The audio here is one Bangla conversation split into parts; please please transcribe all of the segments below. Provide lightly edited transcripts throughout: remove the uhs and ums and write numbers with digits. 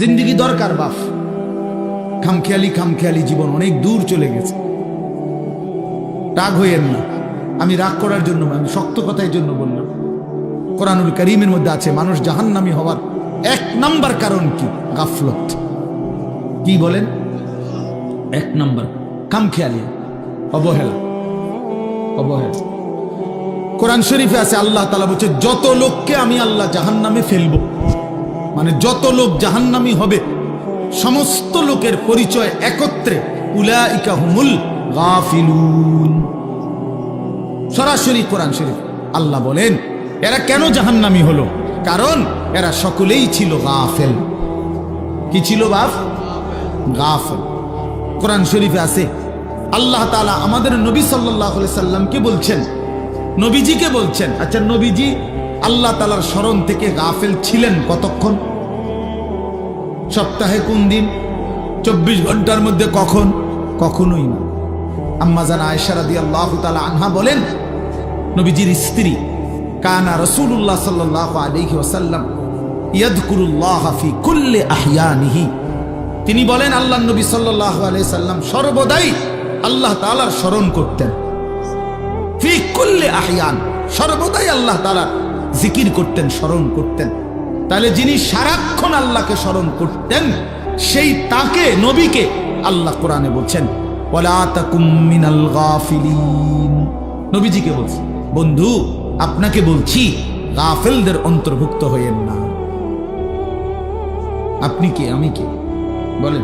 জিন্দিগি দরকার বাপ। খামখেয়ালি জীবন অনেক দূর চলে গেছে। রাগ হইয়েন না, আমি রাগ করার জন্য, আমি শক্ত কথার জন্য বললাম। কোরআনুল কারীমের মধ্যে আছে মানুষ জাহান্নামী হওয়ার 1 নাম্বার কারণ কি? গাফলত। কি বলেন? 1 নাম্বার খামখেয়ালি, অবহেলা। কোরআন শরীফে আছে আল্লাহ তাআলা বলছে যত লোককে আমি আল্লাহ জাহান্নামে ফেলবো, মানে যত লোক জাহান্নামী হবে সমস্ত লোকের পরিচয় একত্রে উলাইকা হুমুল গাফিলুন। সরাসরি কোরআন শরীফ আল্লাহ বলেন এরা কেন জাহান্নামী হলো? কারণ এরা সকলেই ছিল গাফেল। কি ছিল বাপ? গাফেল। কোরআন শরীফে আছে আল্লাহ তাআলা আমাদের নবী সাল্লাল্লাহু আলাইহি সাল্লামকে বলছেন, নবীজিকে বলছেন, আচ্ছা নবীজি আল্লাহ তাআলার স্মরণ থেকে গাফেল ছিলেন কতক্ষণ? সপ্তাহে কোন দিন? 24 ঘন্টার মধ্যে কখন? কখনোই না। আম্মা জান আয়েশা রাদিয়াল্লাহু তাআলা আনহা বলেন নবীজির স্ত্রী কানা রাসূলুল্লাহ সাল্লাল্লাহু আলাইহি ওয়াসাল্লাম ইয়াযকুরুল্লাহ ফি কুল্লি আহইয়ানিহি। তিনি বলেন আল্লাহর নবী সাল্লাল্লাহু আলাইহি সাল্লাম সর্বদাই আল্লাহ তাআলার স্মরণ করতেন। ফি কুল্লি আহইয়ান, সর্বদাই আল্লাহ তাআলার জিকির করতেন, স্মরণ করতেন। তাহলে যিনি সারাক্ষণ আল্লাহকে স্মরণ করতেন সেই তাকে, নবীকে আল্লাহ কোরআনে বলছেন ওয়ালা তাকুম মিনাল গাফিলিন। নবীজিকে বলছেন বন্ধু আপনাকে বলছি গাফেলদের অন্তর্ভুক্ত হইয়েন না। আপনি কে, আমি কে বলেন?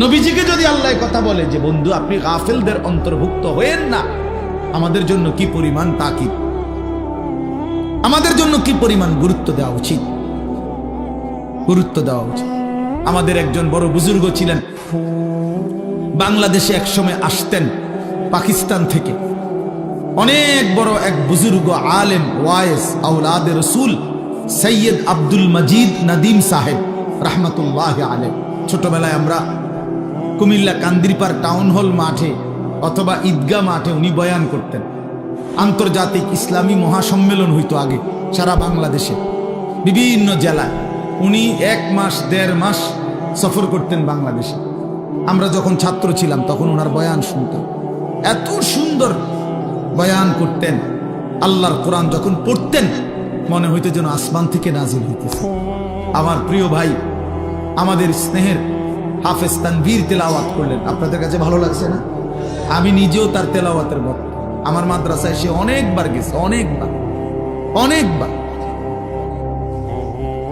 নবীজিকে যদি আল্লাহ কথা বলে যে বন্ধু আপনি গাফেলদের অন্তর্ভুক্ত হইয়েন না, আমাদের জন্য কি পরিমাণ তাকিদ, আমাদের জন্য কি পরিমাণ গুরুত্ব দেওয়া উচিত, গুরুত্ব দেওয়া উচিত। আমাদের একজন বড় বুজুর্গ ছিলেন, বাংলাদেশে একসময় আসতেন পাকিস্তান থেকে। অনেক বড় এক বুজুর্গ আলেম, ওয়াইস, আওলাদে রসুল সৈয়দ আব্দুল মজিদ নদীম সাহেব রহমতুল্লাহ আলাইহি। ছোটবেলায় আমরা কুমিল্লা কান্দিরপাড় টাউন হল মাঠে অথবা ঈদগাহ মাঠে উনি বয়ান করতেন। আন্তর্জাতিক ইসলামী মহাসম্মেলন হইতো আগে সারা বাংলাদেশে, বিভিন্ন জেলায়। উনি 1 মাস 1.5 মাস সফর করতেন বাংলাদেশে। আমরা যখন ছাত্র ছিলাম তখন ওনার বয়ান শুনতাম। এত সুন্দর বয়ান করতেন। আল্লাহর কোরআন যখন পড়তেন মনে হইতো যেন আসমান থেকে নাজিল হইতেছে। আমার প্রিয় ভাই, আমাদের স্নেহের হাফেজ তানভীর তেলাওয়াত করলেন, আপনাদের কাছে ভালো লাগছে না? আমি নিজেও তার তেলাওয়াতের ভক্ত। আমার মাদ্রাসায় সে অনেকবার গেছে, অনেকবার।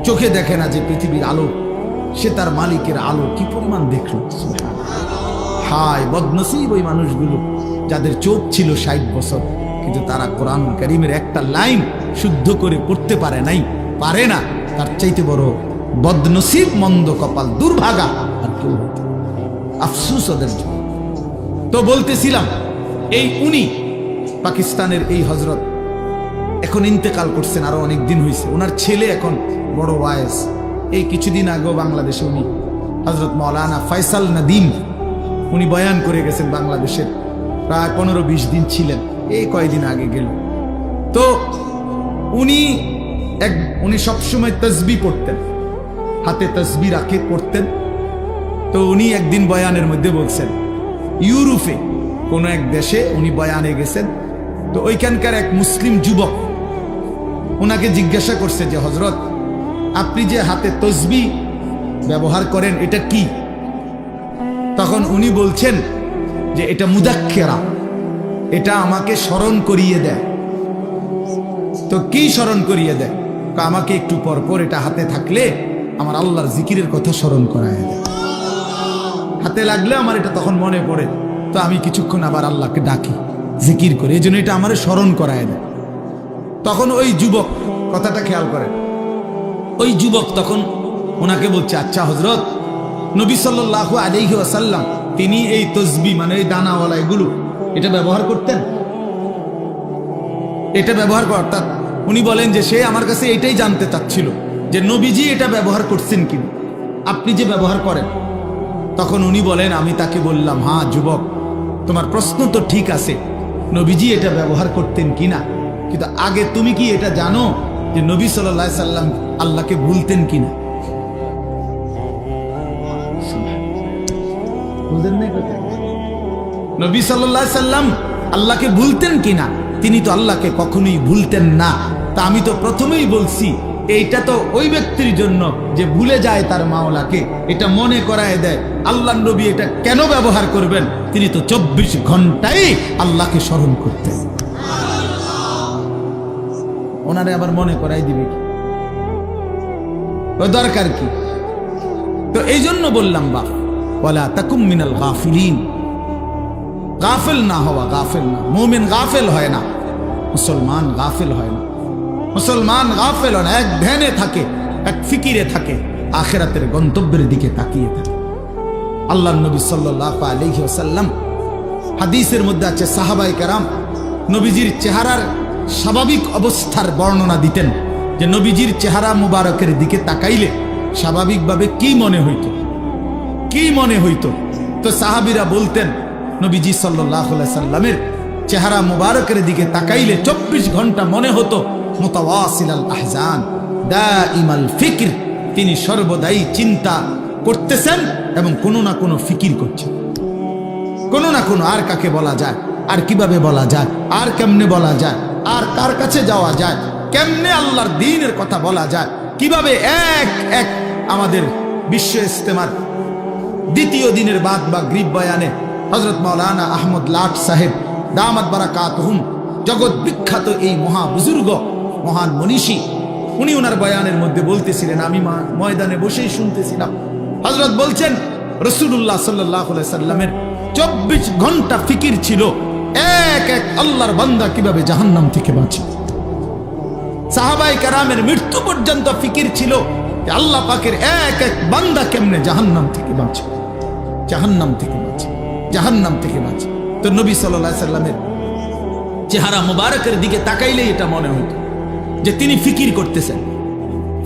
চোখে দেখে না যে পৃথিবীর আলো, সে তার মালিকের আলো কি পরিমাণ দেখল। হায় বদনসিব ওই মানুষগুলো যাদের চোখ ছিল 60 বছর, কিন্তু তারা কোরআন কারীমের একটা লাইন শুদ্ধ করে পড়তে পারে নাই, পারে না। তার চাইতে বড় বদনসিব, মন্দ কপাল, দুর্ভাগা আর কেউ হতো। আফসোস ওদের জন্য। তো বলতেছিলাম এই উনি পাকিস্তানের এই হযরত এখন ইন্তেকাল করছেন, আরো অনেক দিন হয়েছে। ওনার ছেলে এখন বড় ওয়াইজ। এই কিছুদিন আগেও বাংলাদেশে উনি হযরত মাওলানা ফয়সাল নদীম উনি বয়ান করে গেছেন বাংলাদেশের। প্রায় 15-20 দিন ছিলেন, এই কয়েকদিন আগে গেল। তো উনি সবসময় তসবিহ পড়তেন, হাতে তসবিহ রাখে পড়তেন। তো উনি একদিন বয়ানের মধ্যে বলছেন ইউরোপে কোন এক দেশে উনি বয়ানে গেছেন। তো ওইখানকার এক মুসলিম যুবক ওনাকে জিজ্ঞাসা করছে যে হযরত আপনি যে হাতে তসবিহ ব্যবহার করেন এটা কি? তখন উনি বলছেন যে এটা মুদাক্কেরা, এটা আমাকে স্মরণ করিয়ে দেয়। তো কি স্মরণ করিয়ে দেয়? আমাকে একটু পর পর এটা হাতে থাকলে আমার আল্লাহর জিকিরের কথা স্মরণ করায় দেয়। হাতে লাগলে আমার এটা তখন মনে পড়ে, তো আমি কিছুক্ষণ আবার আল্লাহকে ডাকি, জিকির করি, এই জন্য এটা আমার স্মরণ করায় দেয়। তখন ওই যুবক, কথাটা খেয়াল করেন, ওই যুবক তখন ওনাকে বলছে আচ্ছা হযরত নবী সাল্লাল্লাহু আলাইহি ওয়াসাল্লাম তিনি এই তসবিহ মানে এই দানাওয়ালা এগুলো এটা ব্যবহার করতেন, এটা ব্যবহার করতেন। উনি বলেন যে সে আমার কাছে এটাই জানতে চাচ্ছিল যে নবীজি এটা ব্যবহার করছেন কিনা, আপনি যে ব্যবহার করেন। তখন উনি বলেন, আমি তাকে বললাম হ্যাঁ যুবক তোমার প্রশ্ন তো ঠিক আছে, নবীজি এটা ব্যবহার করতেন কিনা, কিন্তু আগে তুমি কি এটা জানো যে নবী সাল্লাল্লাহু আলাইহি সাল্লাম আল্লাহকে ভুলতেন কিনা? বুঝেন না কথা? নবী সাল্লাল্লাহু আলাইহি সাল্লাম আল্লাহকে ভুলতেন কিনা? তিনি তো আল্লাহকে কখনোই ভুলতেন না। তা আমি তো প্রথমেই বলছি এইটা তো ওই ব্যক্তির জন্য যে ভুলে যায় তার মাওলাকে, এটা মনে করায় দেয়। আল্লাহর নবী এটা কেন ব্যবহার করবেন? তিনি তো 24 ঘন্টাই আল্লাহকে স্মরণ করতেন। ওনারে আবার মনে করাই দিবে কি? ও দরকার কি? তো এই জন্য বললাম বাপ, ওয়ালা তাকুম মিনাল গাফিলিন, গাফেল না হওয়া, গাফেল না। মুমিন গাফেল হয় না, মুসলমান গাফেল হয় না। মুসলমান গাফেল হয় না, এক ধ্যানে থাকে, এক ফিকিরে থাকে, আখিরাতের গন্তব্যের দিকে তাকিয়ে থাকে। আল্লাহর নবী সাল্লাল্লাহু আলাইহি ওয়াসাল্লাম হাদিসের মধ্যে আছে, সাহাবায়ে কেরাম নবীজির চেহারার স্বাভাবিক অবস্থার বর্ণনা দিতেন, যে নবীজির চেহারা মুবারকের দিকে তাকাইলে স্বাভাবিকভাবে কি মনে হইতো, কি মনে হইতো? তো সাহাবীরা বলতেন, নবীজি সাল্লাল্লাহু আলাইহি সাল্লামের চেহারা মুবারকের দিকে তাকাইলে 24 ঘন্টা মনে হতো মুতাওয়াসিলাল আহজান দাইমাল ফিকর, তিনি সর্বদাই চিন্তা করতেছেন এবং কোনো না কোনো ফিকির করছেন, কোনো না কোনো। আর কাকে বলা যায়, আর কিভাবে বলা যায়, আর কেমনে বলা যায়, আর কার কাছে যাওয়া যায়, কেমনে আল্লাহর দ্বীনের কথা বলা যায়, কিভাবে এক এক আমাদের বিশ্ব ইস্তেমার দ্বিতীয় দিনের বাদ বা গ্রিব বয়ানে হযরত মাওলানা আহমদ লাট সাহেব দামাত বারাকাতুহুম, জগৎ বিখ্যাত এই মহা বুজুর্গ, মহান মনীষী, উনি ওনার বয়ানের মধ্যে বলতেছিলেন, আমি ময়দানে বসেই শুনতেছিলাম। হযরত বলছেন রাসূলুল্লাহ সাল্লাল্লাহু আলাইহি সাল্লামের 24 ঘন্টা ফিকির ছিল এক এক আল্লাহর বান্দা কিভাবে জাহান্নাম থেকে বাঁচে। সাহাবায়ে কেরামের মৃত্যু পর্যন্ত ফিকির ছিল যে আল্লাহ পাকের এক এক বান্দা কেমনে জাহান্নাম থেকে বাঁচে, জাহান্নাম থেকে বাঁচে, জাহান্নাম থেকে বাঁচে। তো নবী সাল্লাল্লাহু আলাইহি সাল্লামের চেহারা মুবারকের দিকে তাকাইলেই এটা মনে হতো যে তিনি ফিকির করতেছেন,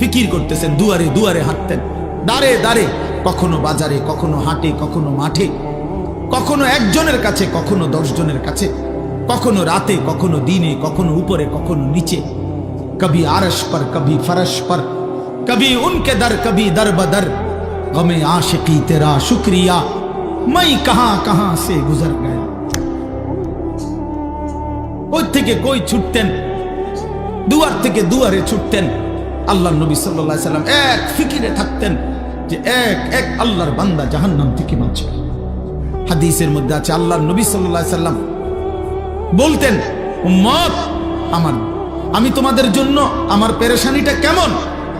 ফিকির করতেছেন। দুয়ারে দুয়ারে হাঁটতেন, দাঁড়ে দাঁড়ে, কখনো বাজারে, কখনো হাটে, কখনো মাঠে, কখনো একজনের কাছে, কখনো 10 জনের কাছে, কখনো রাতে, কখনো দিনে, কখনো উপরে, কখনো নিচে, কবি আরশ पर कभी फरश पर, कभी उनके दर, कभी दर बदर, गमे आशिकी तेरा शुक्रिया, मैं कहां कहां से गुजर गया। ওই থেকে কই ছুটতেন, দুয়ার থেকে দুয়ারে ছুটতেন। আল্লাহর নবী সাল্লাল্লাহু আলাইহি সাল্লাম এক ফিকিরে থাকতেন যে এক এক আল্লাহর বান্দা জাহান্নাম থেকে বাঁচে। হাদিসের মধ্যে আছে, আল্লাহর নবী সাল্লাল্লাহু আলাইহি সাল্লাম বলতেন, উম্মত আমার, আমি তোমাদের জন্য আমার পেরেশানিটা কেমন,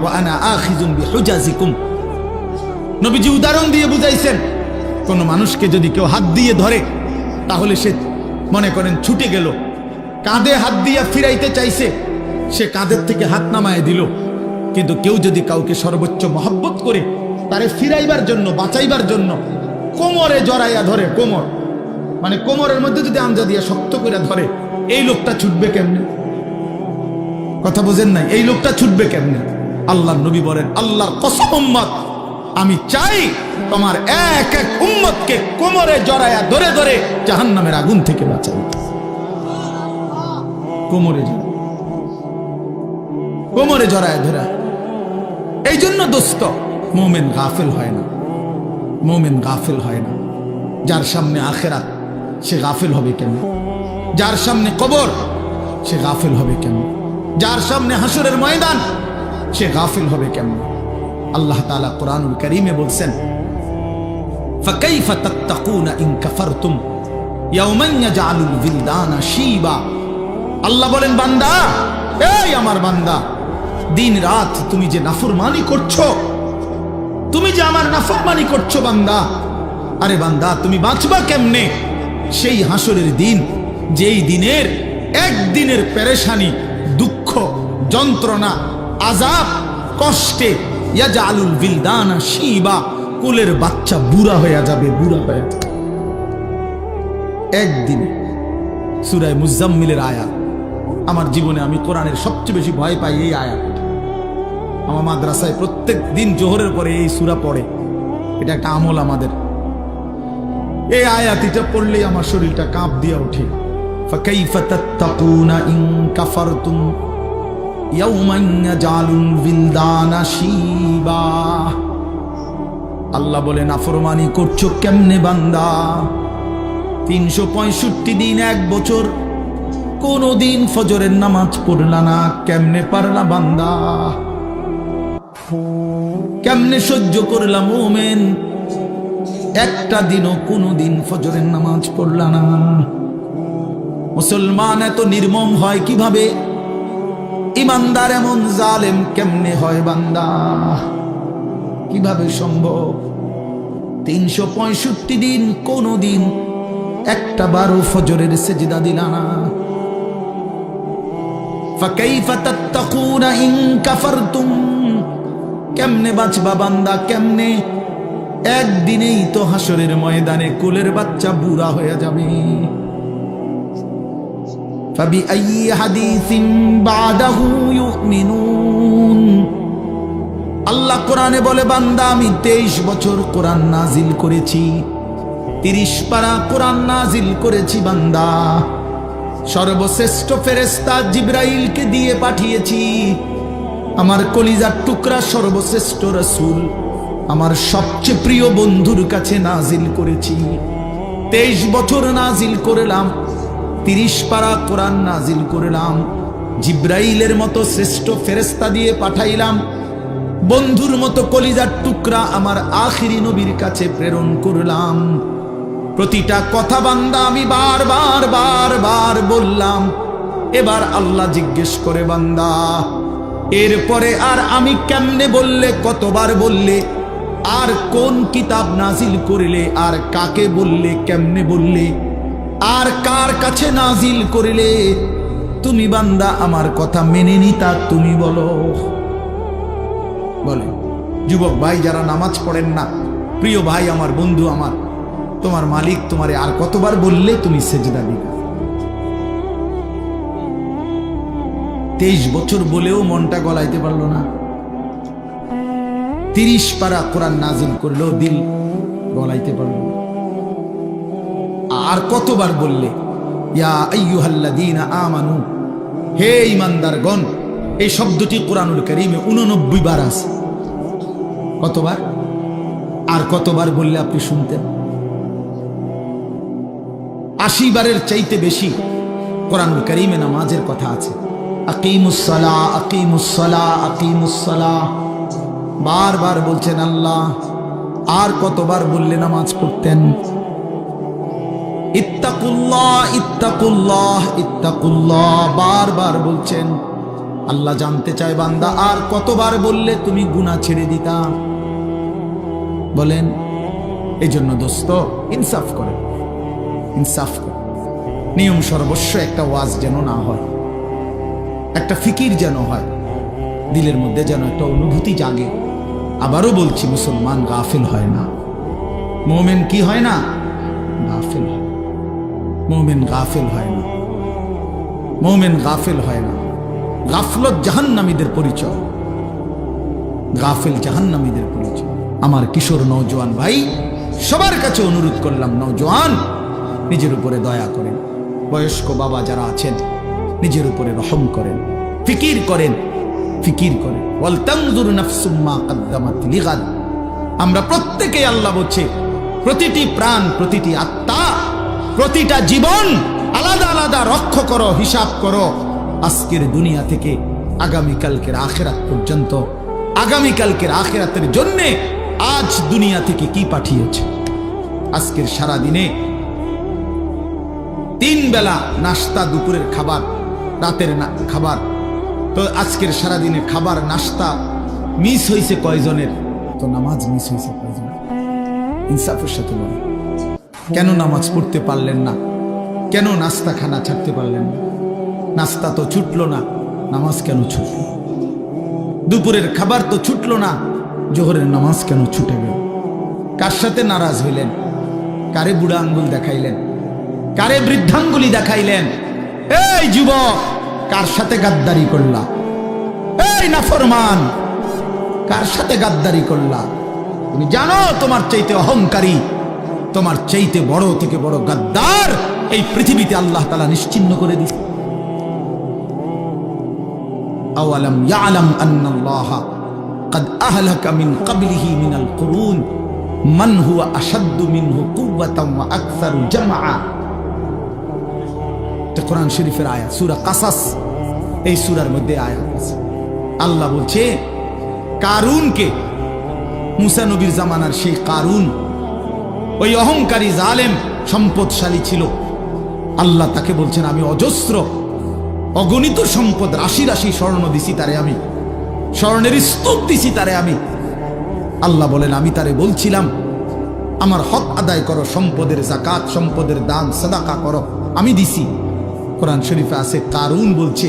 ওয়া আনা আখিযুন বিহুজাজিকুম। নবীজি উদাহরণ দিয়ে বুঝাইছেন, কোন মানুষকে যদি কেউ হাত দিয়ে ধরে তাহলে সে মনে করেন ছুটে গেল, কাঁধে হাত দিয়ে ফিরাইতে চাইছে, সে কাঁধের থেকে হাত নামায় দিল। কিন্তু কেউ যদি কাউকে সর্বোচ্চ মহব্বত করে তারে ফিরাইবার জন্য, বাঁচাইবার জন্য কোমরে জড়াইয়া ধরে, কোমর মানে কোমরের মধ্যে যদি আমজা দিয়ে শক্ত করে ধরে, এই লোকটা ছুটবে কেমনে? কথা বোঝেন নাই? এই লোকটা ছুটবে কেমনে? আল্লাহর নবী বলেন, আল্লাহর কসম উম্মত, আমি চাই তোমার এক এক উম্মতকে কোমরে জড়াইয়া ধরে ধরে জাহান্নামের আগুন থেকে বাঁচাই। কোমরে জড়ায়, কোমরে জড়ায় ধরা। এই জন্য দোস্ত, মুমিন গাফিল হয় না, মুমিন গাফিল হয় না। যার সামনে আখিরাত সে গাফিল হবে কেন? যার সামনে কবর সে গাফিল হবে কেন? যার সামনে হাসরের ময়দান সে গাফিল হবে কেন? আল্লাহ তাআলা কুরআনুল কারীমে বলছেন, ফাকাইফা তাত্তাকুনা ইন কাফারতুম ইয়াওমান ইয়াজআলুল বিলদানা শিবা। আল্লাহ বলেন, বান্দা, এই আমার বান্দা, দিন রাত তুমি যে নাফরমানি করছো, তুমি যে আমার নাফরমানি করছো বান্দা, আরে বান্দা তুমি বাঁচবা কেমনে সেই হাসরের দিন, যেই দিনের একদিনের পেরেশানি, দুঃখ, যন্ত্রণা, আযাব, কষ্টে ইয়াজআলুল বিলদানা শিবা, কোলের বাচ্চা বুড়া হয়ে যাবে, বুড়া হয়ে যাবে একদিন। সূরা মুজাম্মিলের আয়াত। আমার জীবনে আমি কোরআনের সবচেয়ে বেশি ভয় পাই এই আয়াত। আমার মাদ্রাসায় প্রত্যেক দিন জোহরের পরে এই সূরা পড়ে, এটা একটা আমল আমাদের। এই আয়াতটা পড়লেই আমার শরীরটা কাঁপ দিয়ে ওঠে। ফাকাইফা তাত্তাকুনা ইন কাফারতুম ইয়াওমান ইয়াজআলুল বিলদানা শিবা। আল্লাহ বলে নাফরমানি করছো কেমনে বান্দা? 365 দিন, 1 বছর কোনদিন ফজরের নামাজ পড়লা না, কেমনে পারলা বান্দা? কেমনে সহ্য করলা মোমেন? একটা দিনও কোনদিন ফজরের নামাজ পড়লা না। মুসলমান এত নির্মম হয় কিভাবে? ইমানদার এমন জালেম কেমনে হয় বান্দা? কিভাবে সম্ভব? 365 দিন কোনদিন একটা বারো ফজরের সেজদা দিলা না। ফাকাইফা তাত্তাকুনা ইন কাফারতুম, কেমনে বাঁচবা বান্দা কেমনে? একদিনেই তো হাসরের ময়দানে কোলের বাচ্চা বুড়া হয়ে যাবে। ফাবিআইয়ি হাদিসিন বাদাহু ইউমিনুন, আল্লাহ কোরআনে বলে বান্দা আমি 23 বছর কোরআন নাজিল করেছি, 30 পারা কোরআন নাজিল করেছি বান্দা। সর্বশ্রেষ্ঠ ফেরেশতা জিবরাইলকে দিয়ে পাঠিয়েছি। আমার কলিজার টুকরা সর্বশ্রেষ্ঠ রাসূল আমার সবচেয়ে প্রিয় বন্ধুর কাছে নাজিল করেছি। 23 বছর নাজিল করলাম, 30 পারা কোরআন নাজিল করলাম। জিবরাইলের মতো শ্রেষ্ঠ ফেরেশতা দিয়ে পাঠাইলাম। বন্ধুর মতো কলিজার টুকরা আমার আখিরি নবীর কাছে প্রেরণ করলাম। প্রতিটা কথা বান্দা আমি বারবার বারবার বললাম। এবার আল্লাহ জিজ্ঞেস করে বান্দা এরপরে আর আমি কেমনে বললে, কতবার বললে, আর কোন কিতাব নাজিল করলে, আর কাকে বললে, কেমনে বললে, আর কার কাছে নাজিল করলে? তুমি বান্দা আমার কথা মেনে নিতা, তুমি বলো। বলে যুবক ভাই যারা নামাজ পড়েন না, প্রিয় ভাই আমার, বন্ধু আমার, তোমার মালিক তোমারে আর কতবার বললে তুমি সেজদা দিবে? 23 বছর বলেও মনটা গলাইতে পারলো না। 30 পারা কোরআন নাজিল করলেও দিল গলাইতে পারলো না। আর কতবার বললে ইয়া আইয়ুহাল্লাযীনা আমানু, হে ঈমানদারগণ। এই শব্দটি কোরআনুল কারীমে 89 বার আছে। কতবার? আর কতবার বললে আপনি শুনতেন? 80 বারের চাইতে বেশি কোরআনুল কারীমে নামাজের কথা আছে। আকিমুস সালাহ, আকিমুস সালাহ, আকিমুস সালাহ বারবার বলছেন আল্লাহ। আর কতবার বললে নামাজ পড়তেন? ইত্তাকুল্লাহ, ইত্তাকুল্লাহ, ইত্তাকুল্লাহ বারবার বলছেন। আল্লাহ জানতে চায় বান্দা আর কতবার বললে তুমি গুনাহ ছেড়ে দিতা? বলেন। এই জন্য দোস্ত ইনসাফ করেন, ইনসাফ করেন। নিয়ম সর্বস্ব একটা ওয়াজ যেন না হয়, একটা ফিকির যেন হয়, দিলের মধ্যে যেন একটা অনুভূতি জাগে। আবারও বলছি মুসলমান গাফিল হয় না, মুমিন কি হয় না? গাফিল হয়। মুমিন গাফিল হয় না, মুমিন গাফিল হয় না। গাফলত জাহান্নামীদের পরিচয়, গাফিল জাহান্নামীদের পরিচয়। আমার কিশোর নওজোয়ান ভাই সবার কাছে অনুরোধ করলাম, নওজোয়ান নিজের উপরে দয়া করেন। বয়স্ক বাবা যারা আছেন নিজের উপরে রহম করেন, ফিকির করেন, ফিকির করেন। ওয়াল তানজুর নাফসুম মা কদ্দামাত লিগাদ। আমরা প্রত্যেকেই আল্লাহ বলছে প্রতিটি প্রাণ, প্রতিটি আত্মা, প্রতিটা জীবন আলাদা আলাদা রক্ষা করো, হিসাব করো। আজকের দুনিয়া থেকে আগামীকালকের আখিরাত পর্যন্ত, আগামীকালকের আখিরাতের জন্যে আজ দুনিয়া থেকে কি পাঠিয়েছে। আজকের সারা দিনে 3 বেলা নাস্তা, দুপুরের খাবার, রাতের খাবার। তো আজকের সারা দিনে খাবার, নাস্তা মিস হয়েছে কয়জনের? তো নামাজ মিস হয়েছে কয়জনের? ইনসাফের সাথে বলেন, কেন নামাজ পড়তে পারলেন না? কেন নাস্তা খানা ছাড়তে পারলেন না? নাস্তা তো ছুটলো না, নামাজ কেন ছুটল? দুপুরের খাবার তো ছুটলো না, জোহরের নামাজ কেন ছুটে গেল? কার সাথে নারাজ হইলেন? কারে বুড়া আঙ্গুল দেখাইলেন? কারে বৃদ্ধাঙ্গুলি দেখাইলেন? এই যুবক কার সাথে গাদ্দারি করলা? এই নাফরমান কার সাথে গাদ্দারি করলা? তুমি জানো তোমার চাইতে অহংকারী, তোমার চাইতে বড় থেকে বড় গাদ্দার এই পৃথিবীতে আল্লাহ তাআলা নিশ্চিহ্ন করে দিয়েছে। আওয়ালাম ইয়ালাম আন্নাল্লাহা ক্বাদ আহলাকা মিন ক্বাবলিহি মিনাল কুরুন মান হুয়া আশাদ্দু মিনহু কুওয়াতান ওয়া আকসারু জামআ। এটা কোরআন শরীফের আয়াত, সূরা কাসাস, এই সূরার মধ্যে আয়াত আছে। আল্লাহ বলছে কারুনকে, মুসা নবীর জামানার সেই কারুন, ওই অহংকারী জালেম সম্পদশালী ছিল। আল্লাহ তাকে বলছেন আমি অজস্র অগণিত সম্পদ, রাশি রাশি স্বর্ণ দিছি তারে, আমি স্বর্ণের স্তূপ দিছি তারে আমি। আল্লাহ বলেন আমি তারে বলছিলাম আমার হক আদায় করো, সম্পদের যাকাত, সম্পদের দান সাদাকা করো, আমি দিছি। কোরআন শরীফে আছে কারুন বলছে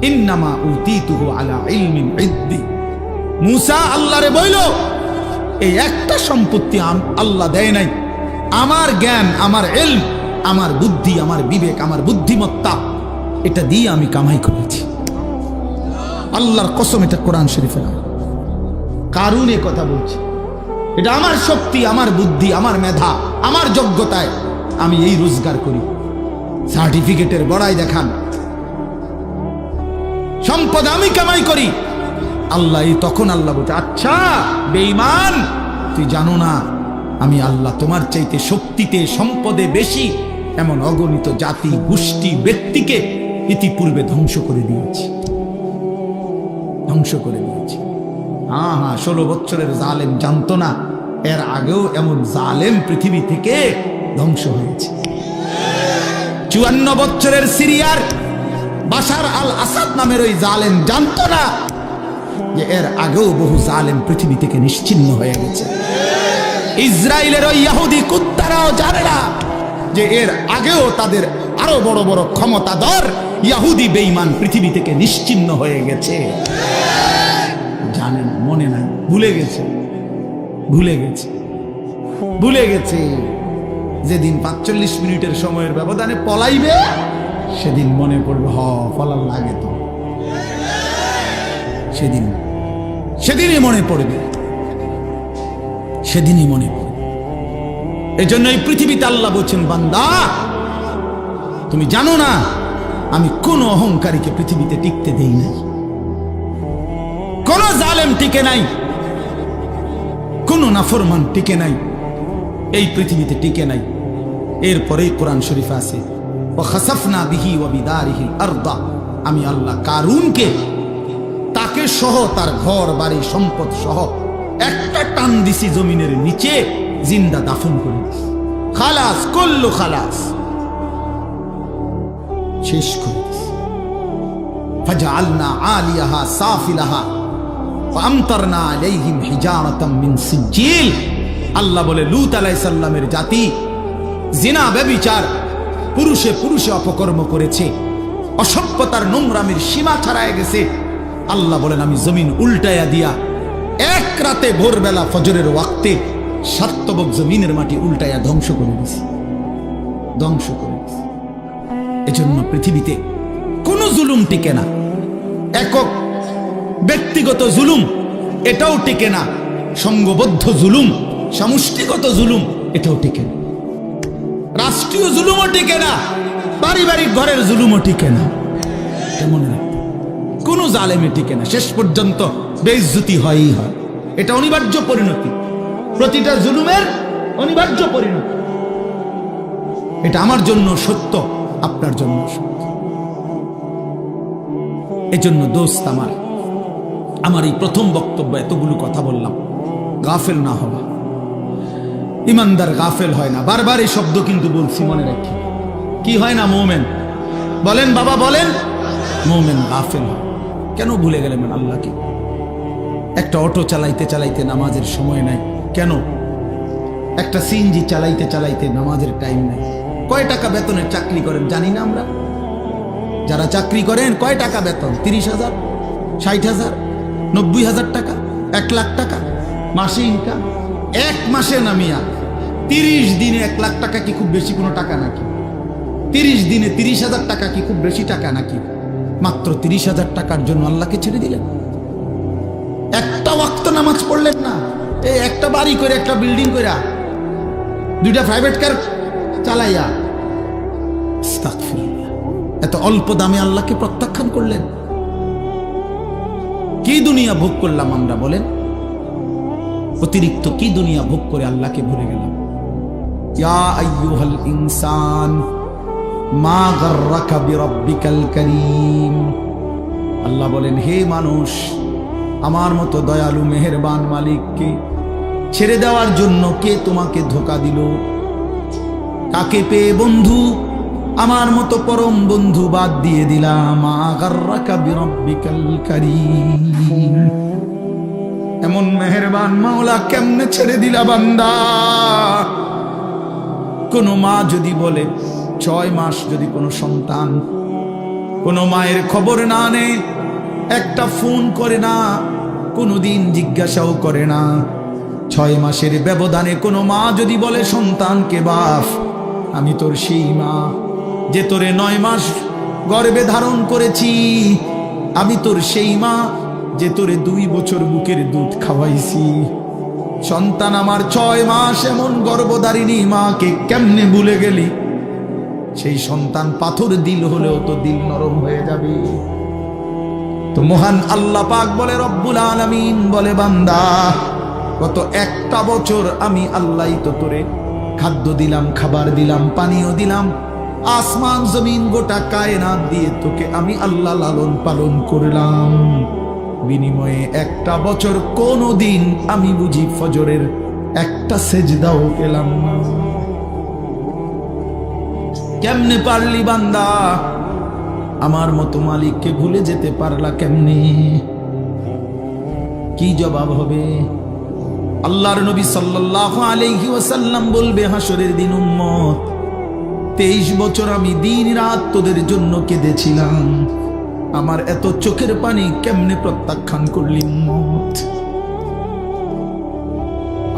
ইন্নামা উতিতুহু আলা ইলমিন ইদ্দি। মুসা আল্লাহরে বইল এই একটা সম্পত্তি আল্লাহ দেয় নাই, আমার জ্ঞান, আমার ইলম, আমার বুদ্ধি, আমার বিবেক, আমার বুদ্ধিমত্তা, এটা দিয়ে আমি কামাই করেছি। আল্লাহর কসম, এটা কোরআন শরীফে না, কারুন এ কথা বলছে এটা আমার শক্তি, আমার বুদ্ধি, আমার মেধা, আমার যোগ্যতায় আমি এই রোজগার করি। সার্টিফিকেটের বড়াই দেখান, সম্পদ আমি কামাই করি। আল্লাহ তখন আল্লাহ বলছে আচ্ছা বেঈমান, তুই জানো না আমি আল্লাহ তোমার চাইতে শক্তিতে সম্পদে বেশি এমন অগণিত জাতি গোষ্ঠী ব্যক্তিকে ইতিপূর্বে ধ্বংস করে দিয়েছি, ধ্বংস করে দিয়েছি। হ্যাঁ হ্যাঁ, 16 বছরের জালেম জানতো না এর আগেও এমন জালেম পৃথিবী থেকে ধ্বংস হয়েছে। 54 বছরের সিরিয়ার বাশার আল আসাদ নামের ওই জালেম জানতো না যে এর আগেও বহু জালেম পৃথিবী থেকে নিশ্চিহ্ন হয়ে গেছে। ইসরায়েলের ওই ইহুদি কুত্তারাও জানে না যে এর আগেও তাদের আরো বড় বড় ক্ষমতাধর ইহুদি বেঈমান পৃথিবী থেকে নিশ্চিহ্ন হয়ে গেছে। জানেন, মনে নাই, ভুলে গেছে, ভুলে গেছে, ভুলে গেছে। যেদিন 45 মিনিটের সময়ের ব্যবধানে পলাইবে সেদিন মনে পড়বে ফলার লাগে তো, সেদিনই মনে পড়বে, সেদিনই মনে পড়বে। এই জন্য এই পৃথিবীতে আল্লাহ বলছেন বান্দা তুমি জানো না আমি কোন অহংকারীকে পৃথিবীতে টিকতে দেই নাই, কোন জালেম টিকে নাই, কোন নাফরমান টিকে নাই, এই পৃথিবীতে টিকে নাই। এরপরেই কোরআন শরীফে আছে ওয়া খাসাফনা বিহি ওয়া বিদারিহিল আরদা, আমি আল্লাহ কারুনকে, তাকে সহ তার ঘর বাড়ি সম্পদ সহ একটা টান দিছি জমিনের নিচে, জিন্দা দাফন করে দিছি। খালাস, কুল্লু খালাস, শেষ করে দিছি। ফাজআলনা আলিয়াহা সাফিলাহা ওয়া আমতারনা আলাইহিম হিজারাতাম মিন সিজিল। আল্লাহ বলে লূত আলাইহিস সালামের জাতি জিনা ব্যভিচার, পুরুষে পুরুষে অপকর্ম করেছে, অসভ্যতার নোংরামির সীমা ছাড়ায় গেছে। আল্লাহ বলেন আমি জমিন উল্টায়া দিয়া এক রাতে ভোরবেলা ফজরের ওয়াক্তে সাতবক জমিনের মাটি উল্টায়া ধ্বংস করে দিছি, ধ্বংস করে দিছি। এজন্য পৃথিবীতে কোন জুলুম টিকে না, একক ব্যক্তিগত জুলুম এটাও টিকে না, সংঘবদ্ধ জুলুম, সমষ্টিগত জুলুম এটাও টিকে না, রাষ্ট্রীয় জুলুমও টিকে না, পারিবারিক ঘরের জুলুমও টিকে না। মনে রাখতে কোন জালেমে টিকে না, শেষ পর্যন্ত বেইজ্জতি হয়ই হয়। এটা অনিবার্য পরিণতি, প্রতিটা জুলুমের অনিবার্য পরিণতি। এটা আমার জন্য সত্য, আপনার জন্য সত্য। এজন্য দোস্ত আমার এই প্রথম বক্তব্য এতগুলো কথা বললাম, গাফেল না হওয়া। ইমানদার গাফেল হয় না, বারবার এই শব্দ কিন্তু বলছি, মনে রাখি। কি হয় না? মুমিন বলেন, বাবা বলেন, মুমিন গাফেল হয়। কেন ভুলে গেলেন আল্লাহকে? একটা অটো চালাইতে চালাইতে নামাজের সময় নাই কেন? একটা সিএনজি চালাইতে চালাইতে নামাজের টাইম নাই। কয় টাকা বেতনের চাকরি করেন জানি না আমরা? যারা চাকরি করেন কয় টাকা বেতন? 30,000, 60,000, 90,000 টাকা, 1 লাখ টাকা মাসে ইনকাম। এক মাসে নামিয়া 30 দিনে 1 লাখ টাকা কি খুব বেশি কোনো টাকা নাকি? 30 দিনে 30,000 টাকা কি খুব বেশি টাকা নাকি? মাত্র 30,000 টাকার জন্য আল্লাহকে ছেড়ে দিলেন। একটা ওয়াক্ত নামাজ পড়লেন না, এই একটা বাড়ি করে, একটা বিল্ডিং করে, 2টা প্রাইভেট কার চালাইয়া, আস্তাগফিরুল্লাহ, এত অল্প দামে আল্লাহকে প্রত্যাখ্যান করলেন। কি দুনিয়া ভোগ করলাম আমরা বলেন? অতিরিক্ত কি দুনিয়া ভোগ করে আল্লাহকে ভুলে গেলাম। ইয়া আইয়ুহাল ইনসান মা গাররাকা বিরাব্বিকাল কারীম। আল্লাহ বলেন, হে মানুষ, আমার মতো দয়ালু মেহেরবান মালিককে ছেড়ে দেওয়ার জন্য কে তোমাকে ধোঁকা দিল? কাকে পেয়ে বন্ধু আমার মতো পরম বন্ধু বাদ দিয়ে দিলাম? মা গাররাকা বিরাব্বিকাল কারীম। এমন মেহেরবান মাওলা কেমনে ছেড়ে দিলা বান্দা? কোন মা যদি বলে 6 মাস যদি কোনো সন্তান কোন মায়ের খবর না নেয়, একটা ফোন করে না, কোনোদিন জিজ্ঞাসাও করে না, 6 মাসের ব্যবধানে কোনো মা যদি বলে সন্তানকে, বাপ আমি তোর সেই মা যে তোরে 9 মাস গর্ভে ধারণ করেছি, আমি তোর সেই মা যে তোরে 2 বছর বুকের দুধ খাওয়াইছি। সন্তান আমার 6 মাস এমন গর্ভধারিণী মাকে কেমনে ভুলে গেলি? সেই সন্তান পাথর দিল হলেও তো দিল নরম হয়ে যাবে। তো মহান আল্লাহ পাক বলে, রব্বুল আলামিন বলে, বান্দা গত 1টা বছর আমি আল্লাহই তো তোরে খাদ্য দিলাম, খাবার দিলাম, পানীয় দিলাম, আসমান জমিন গোটা কায়নাত দিয়ে তোকে আমি আল্লাহ লালন পালন করলাম। বিনিময়ে 1টা বছর কোনদিন আমি বুঝি ফজরের একটা সেজদাও পেলাম না। কেমনে পারলি বান্দা? আমার মতো মালিককে ভুলে যেতে পারলা কেমনে? কি জবাব হবে? আল্লাহর নবী সাল্লাল্লাহু আলাইহি ওয়াসাল্লাম বলবে হাসরের দিন, উম্মত 23 বছর আমি দিন রাত তোদের জন্য কেঁদেছিলাম, আমার এত চোখের পানি কেমনে প্রত্যাখ্যান করলি উম্মত?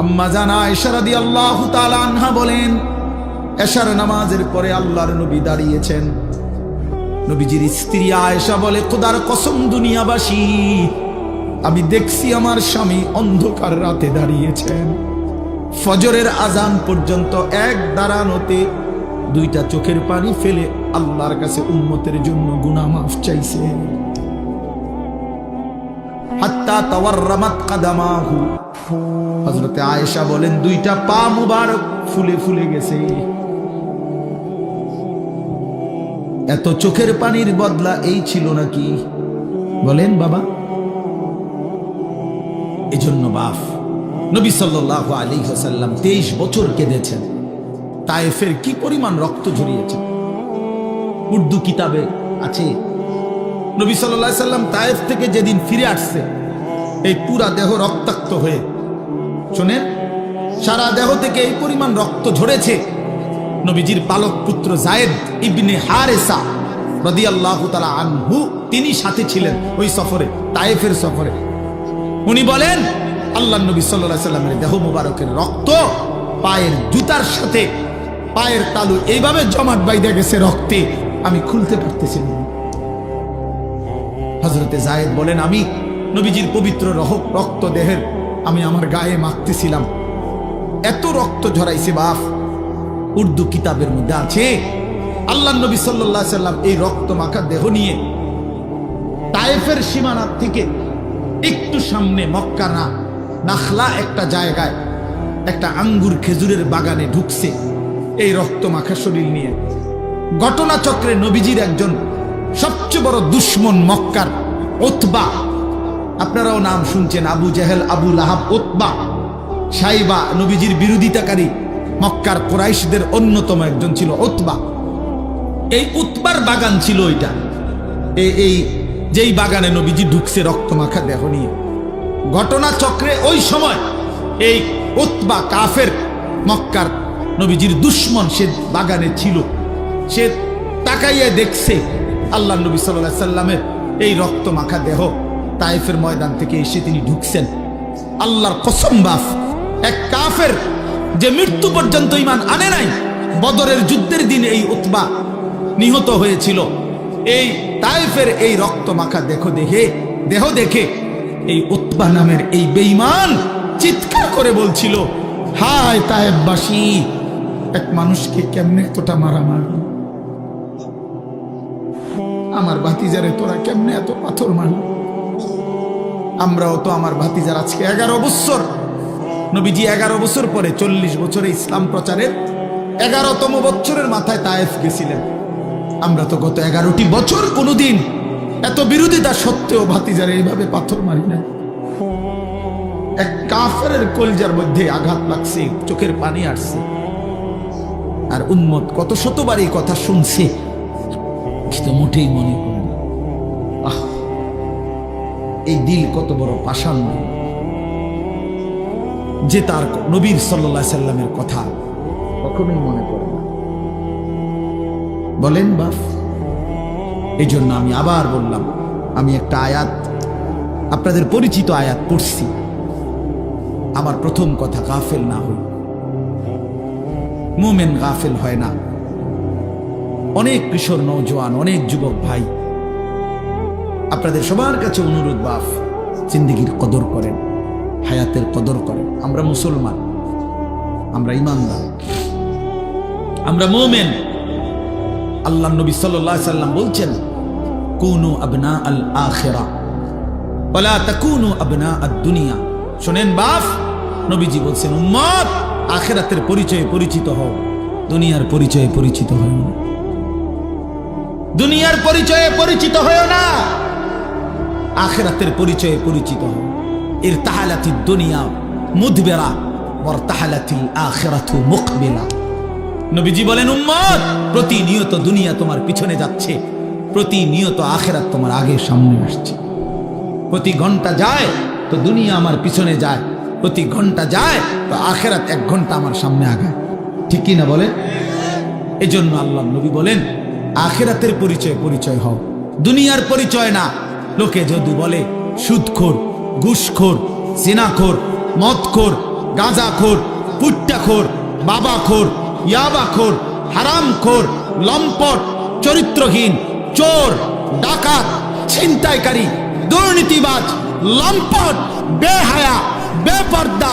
আম্মা জানা আয়েশা রাদিয়াল্লাহু তাআলা আনহা বলেন, এশার নামাজের পরে আল্লাহর নবী দাঁড়িয়েছেন। নবীজির স্ত্রী আয়েশা বলে, খোদার কসম দুনিয়াবাসী, আমি দেখছি আমার স্বামী অন্ধকার রাতে দাঁড়িয়েছেন, ফজরের আজান পর্যন্ত এক দাঁড়ানোতে 2টা চোখের পানি ফেলে আল্লাহর কাছে উম্মতের জন্য গুনাহ মাফ চাইছে। হাত্তা তাওয়াররামাত কাদামাহু, হযরতে আয়েশা বলেন 2টা পা মুবারক ফুলে ফুলে গেছে। এত চোখের পানির বদলা এই ছিল নাকি? বলেন বাবা। এজন্য বাপ নবী সাল্লাল্লাহু আলাইহি ওয়াসাল্লাম 23 বছর কেঁদেছেন। তায়েফের কি পরিমাণ রক্ত ঝরিয়েছে উর্দু কিতাবে আছে। নবী সাল্লাল্লাহু আলাইহি ওয়াসাল্লাম তায়েফ থেকে যেদিন ফিরে আসছে, এই পুরা দেহ রক্তাক্ত হয়ে, শুনেন, সারা দেহ থেকে এই পরিমাণ রক্ত ঝরেছে। নবীজির পালক পুত্র যায়েদ ইবনে হারেসা রাদিয়াল্লাহু তাআলা আনহু, তিনি সাথে ছিলেন ওই সফরে, তায়েফের সফরে। উনি বলেন, আল্লাহর নবী সাল্লাল্লাহু আলাইহি ওয়াসাল্লামের দেহ মুবারকের রক্ত পায়ের জুতার সাথে পায়ের তালু এইভাবে জমাট বাইধা গেছে রক্তে, আমি খুলতে পারতেছি না। হযরতে যায়েদ বলেন, আমি নবীজির পবিত্র রক্ত দেহের আমি আমার গায়ে মাখতেছিলাম, এত রক্ত ঝরাইছে বাপ। উর্দু কিতাবের মধ্যে আছে, আল্লাহর নবী সাল্লাল্লাহু আলাইহি ওয়াসাল্লাম এই রক্ত মাখা দেহ নিয়ে তায়েফের সীমানা থেকে একটু সামনে মক্কা না নাখলা একটা জায়গায় একটা আঙ্গুর খেজুরের বাগানে ঢুকছে এই রক্ত মাখা শরীর নিয়ে। ঘটনাচক্রে নবীজির একজন সবচেয়ে বড় দুশ্মন মক্কার উতবা, আপনারাও নাম শুনছেন, আবু জেহেল, আবু লাহাব, উতবা, সাইবা, নবীজির বিরোধিতাকারী মক্কার কুরাইশদের অন্যতম একজন ছিল উতবা। এই উতবার বাগান ছিল ওইটা, এই যেই বাগানে নবীজি ঢুকছে রক্ত মাখা দেহ নিয়ে। ঘটনাচক্রে ওই সময় এই উতবা কাফের মক্কার নবীজির দুশ্মন, সে বাগানে ছিল। সে তাকাইয়া দেখছে আল্লাহ নবী সাল্লাল্লাহু আলাইহি সাল্লামের এই রক্ত মাখা দেহ তায়েফের ময়দান থেকে এসে তিনি ঢুকছেন। আল্লাহর কসম বাপ, এক কাফের যে মৃত্যু পর্যন্ত ঈমান আনে নাই, বদরের যুদ্ধের দিনে এই উতবা নিহত হয়েছিল। এই তায়েফের এই রক্ত মাখা দেহ দেখে এই উতবা নামের এই বেঈমান চিৎকার করে বলছিল, হায় তায়েফবাসী, এক মানুষকে কেমনে এতটা মারা মারল, আমার ভাতিজারে তোরা কেমনে এত পাথর মারল। আমরাও তো আমার ভাতিজার আজকে 11 বছর নবীজি 11 বছর পরে 40 বছরে ইসলাম প্রচারের 11তম বছরের মাথায় তায়েফ গেছিলেন। আমরা তো গত 11টি বছর কোনোদিন এত বিরোধিতা সত্ত্বেও ভাতিজারে এইভাবে পাথর মারি না। এক কাফেরের কলজার মধ্যে আঘাত লাগছে, চোখের পানি আসছে, আর উম্মত কত শতবার এই কথা শুনছে কিন্তু মোটেই মনে করে না। এই দিল কত বড় পাষাণ যে তার নবীর সাল্লাল্লাহু আলাইহি সাল্লামের কথা কখনোই মনে পড়ে না। বলেন বাপ, এই জন্য আমি আবার বললাম, আমি একটা আয়াত, আপনাদের পরিচিত আয়াত পড়ছি। আমার প্রথম কথা, গাফেল না হই। মুমিন গাফেল হয় না। অনেক কিশোর নওজোয়ান, অনেক যুবক ভাই, আপনাদের সবার কাছে অনুরোধ, বাপ জিন্দেগির কদর করেন, হায়াতের কদর করেন। আমরা মুসলমান, আমরা ইমানদার, আমরা মুমিন। আল্লাহ নবী সাল্লাল্লাহু আলাইহি সাল্লাম বলছেন, কুনু আবনা আল আখিরা ওয়ালা তাকুনু আবনা আদ দুনিয়া। শুনেন বাপ, নবীজি বলছেন, উম্মত আখিরাতের পরিচয়ে পরিচিত হও, দুনিয়ার পরিচয়ে পরিচিত হও না। দুনিয়ার পরিচয়ে পরিচিত হও না, আখিরাতের পরিচয়ে পরিচিত হও। ইরতাহালাতিদ দুনিয়া মুদবিরা ওয়ারতাহালাতিল আখিরাতু মুকবিলা। নবীজি বলেন, উম্মত প্রতিনিয়ত দুনিয়া তোমার পিছনে যাচ্ছে, প্রতিনিয়ত আখিরাত তোমার আগে সামনে আসছে। প্রতি ঘন্টা যায় তো দুনিয়া আমার পিছনে যায়, প্রতি ঘন্টা যায় তো আখিরাত 1 ঘন্টা আমার সামনে আগায়। ঠিক কি না বলেন? এজন্য আল্লাহ নবী বলেন, আখিরাতের পরিচয় পরিচয় হও, দুনিয়ার পরিচয় না। লোকে যদি বলে সুদখোর, ঘুষখোর, জিনাখোর, মদখোর, গাঁজাখোর, পুট্টাখোর, বাবাখোর, ইয়াবাখোর, হারামখোর, লম্পট, চরিত্রহীন, চোর, ডাকাত, ছিনতাইকারী, দুর্নীতিবাজ, লম্পট, বেহায়া, বেপর্দা,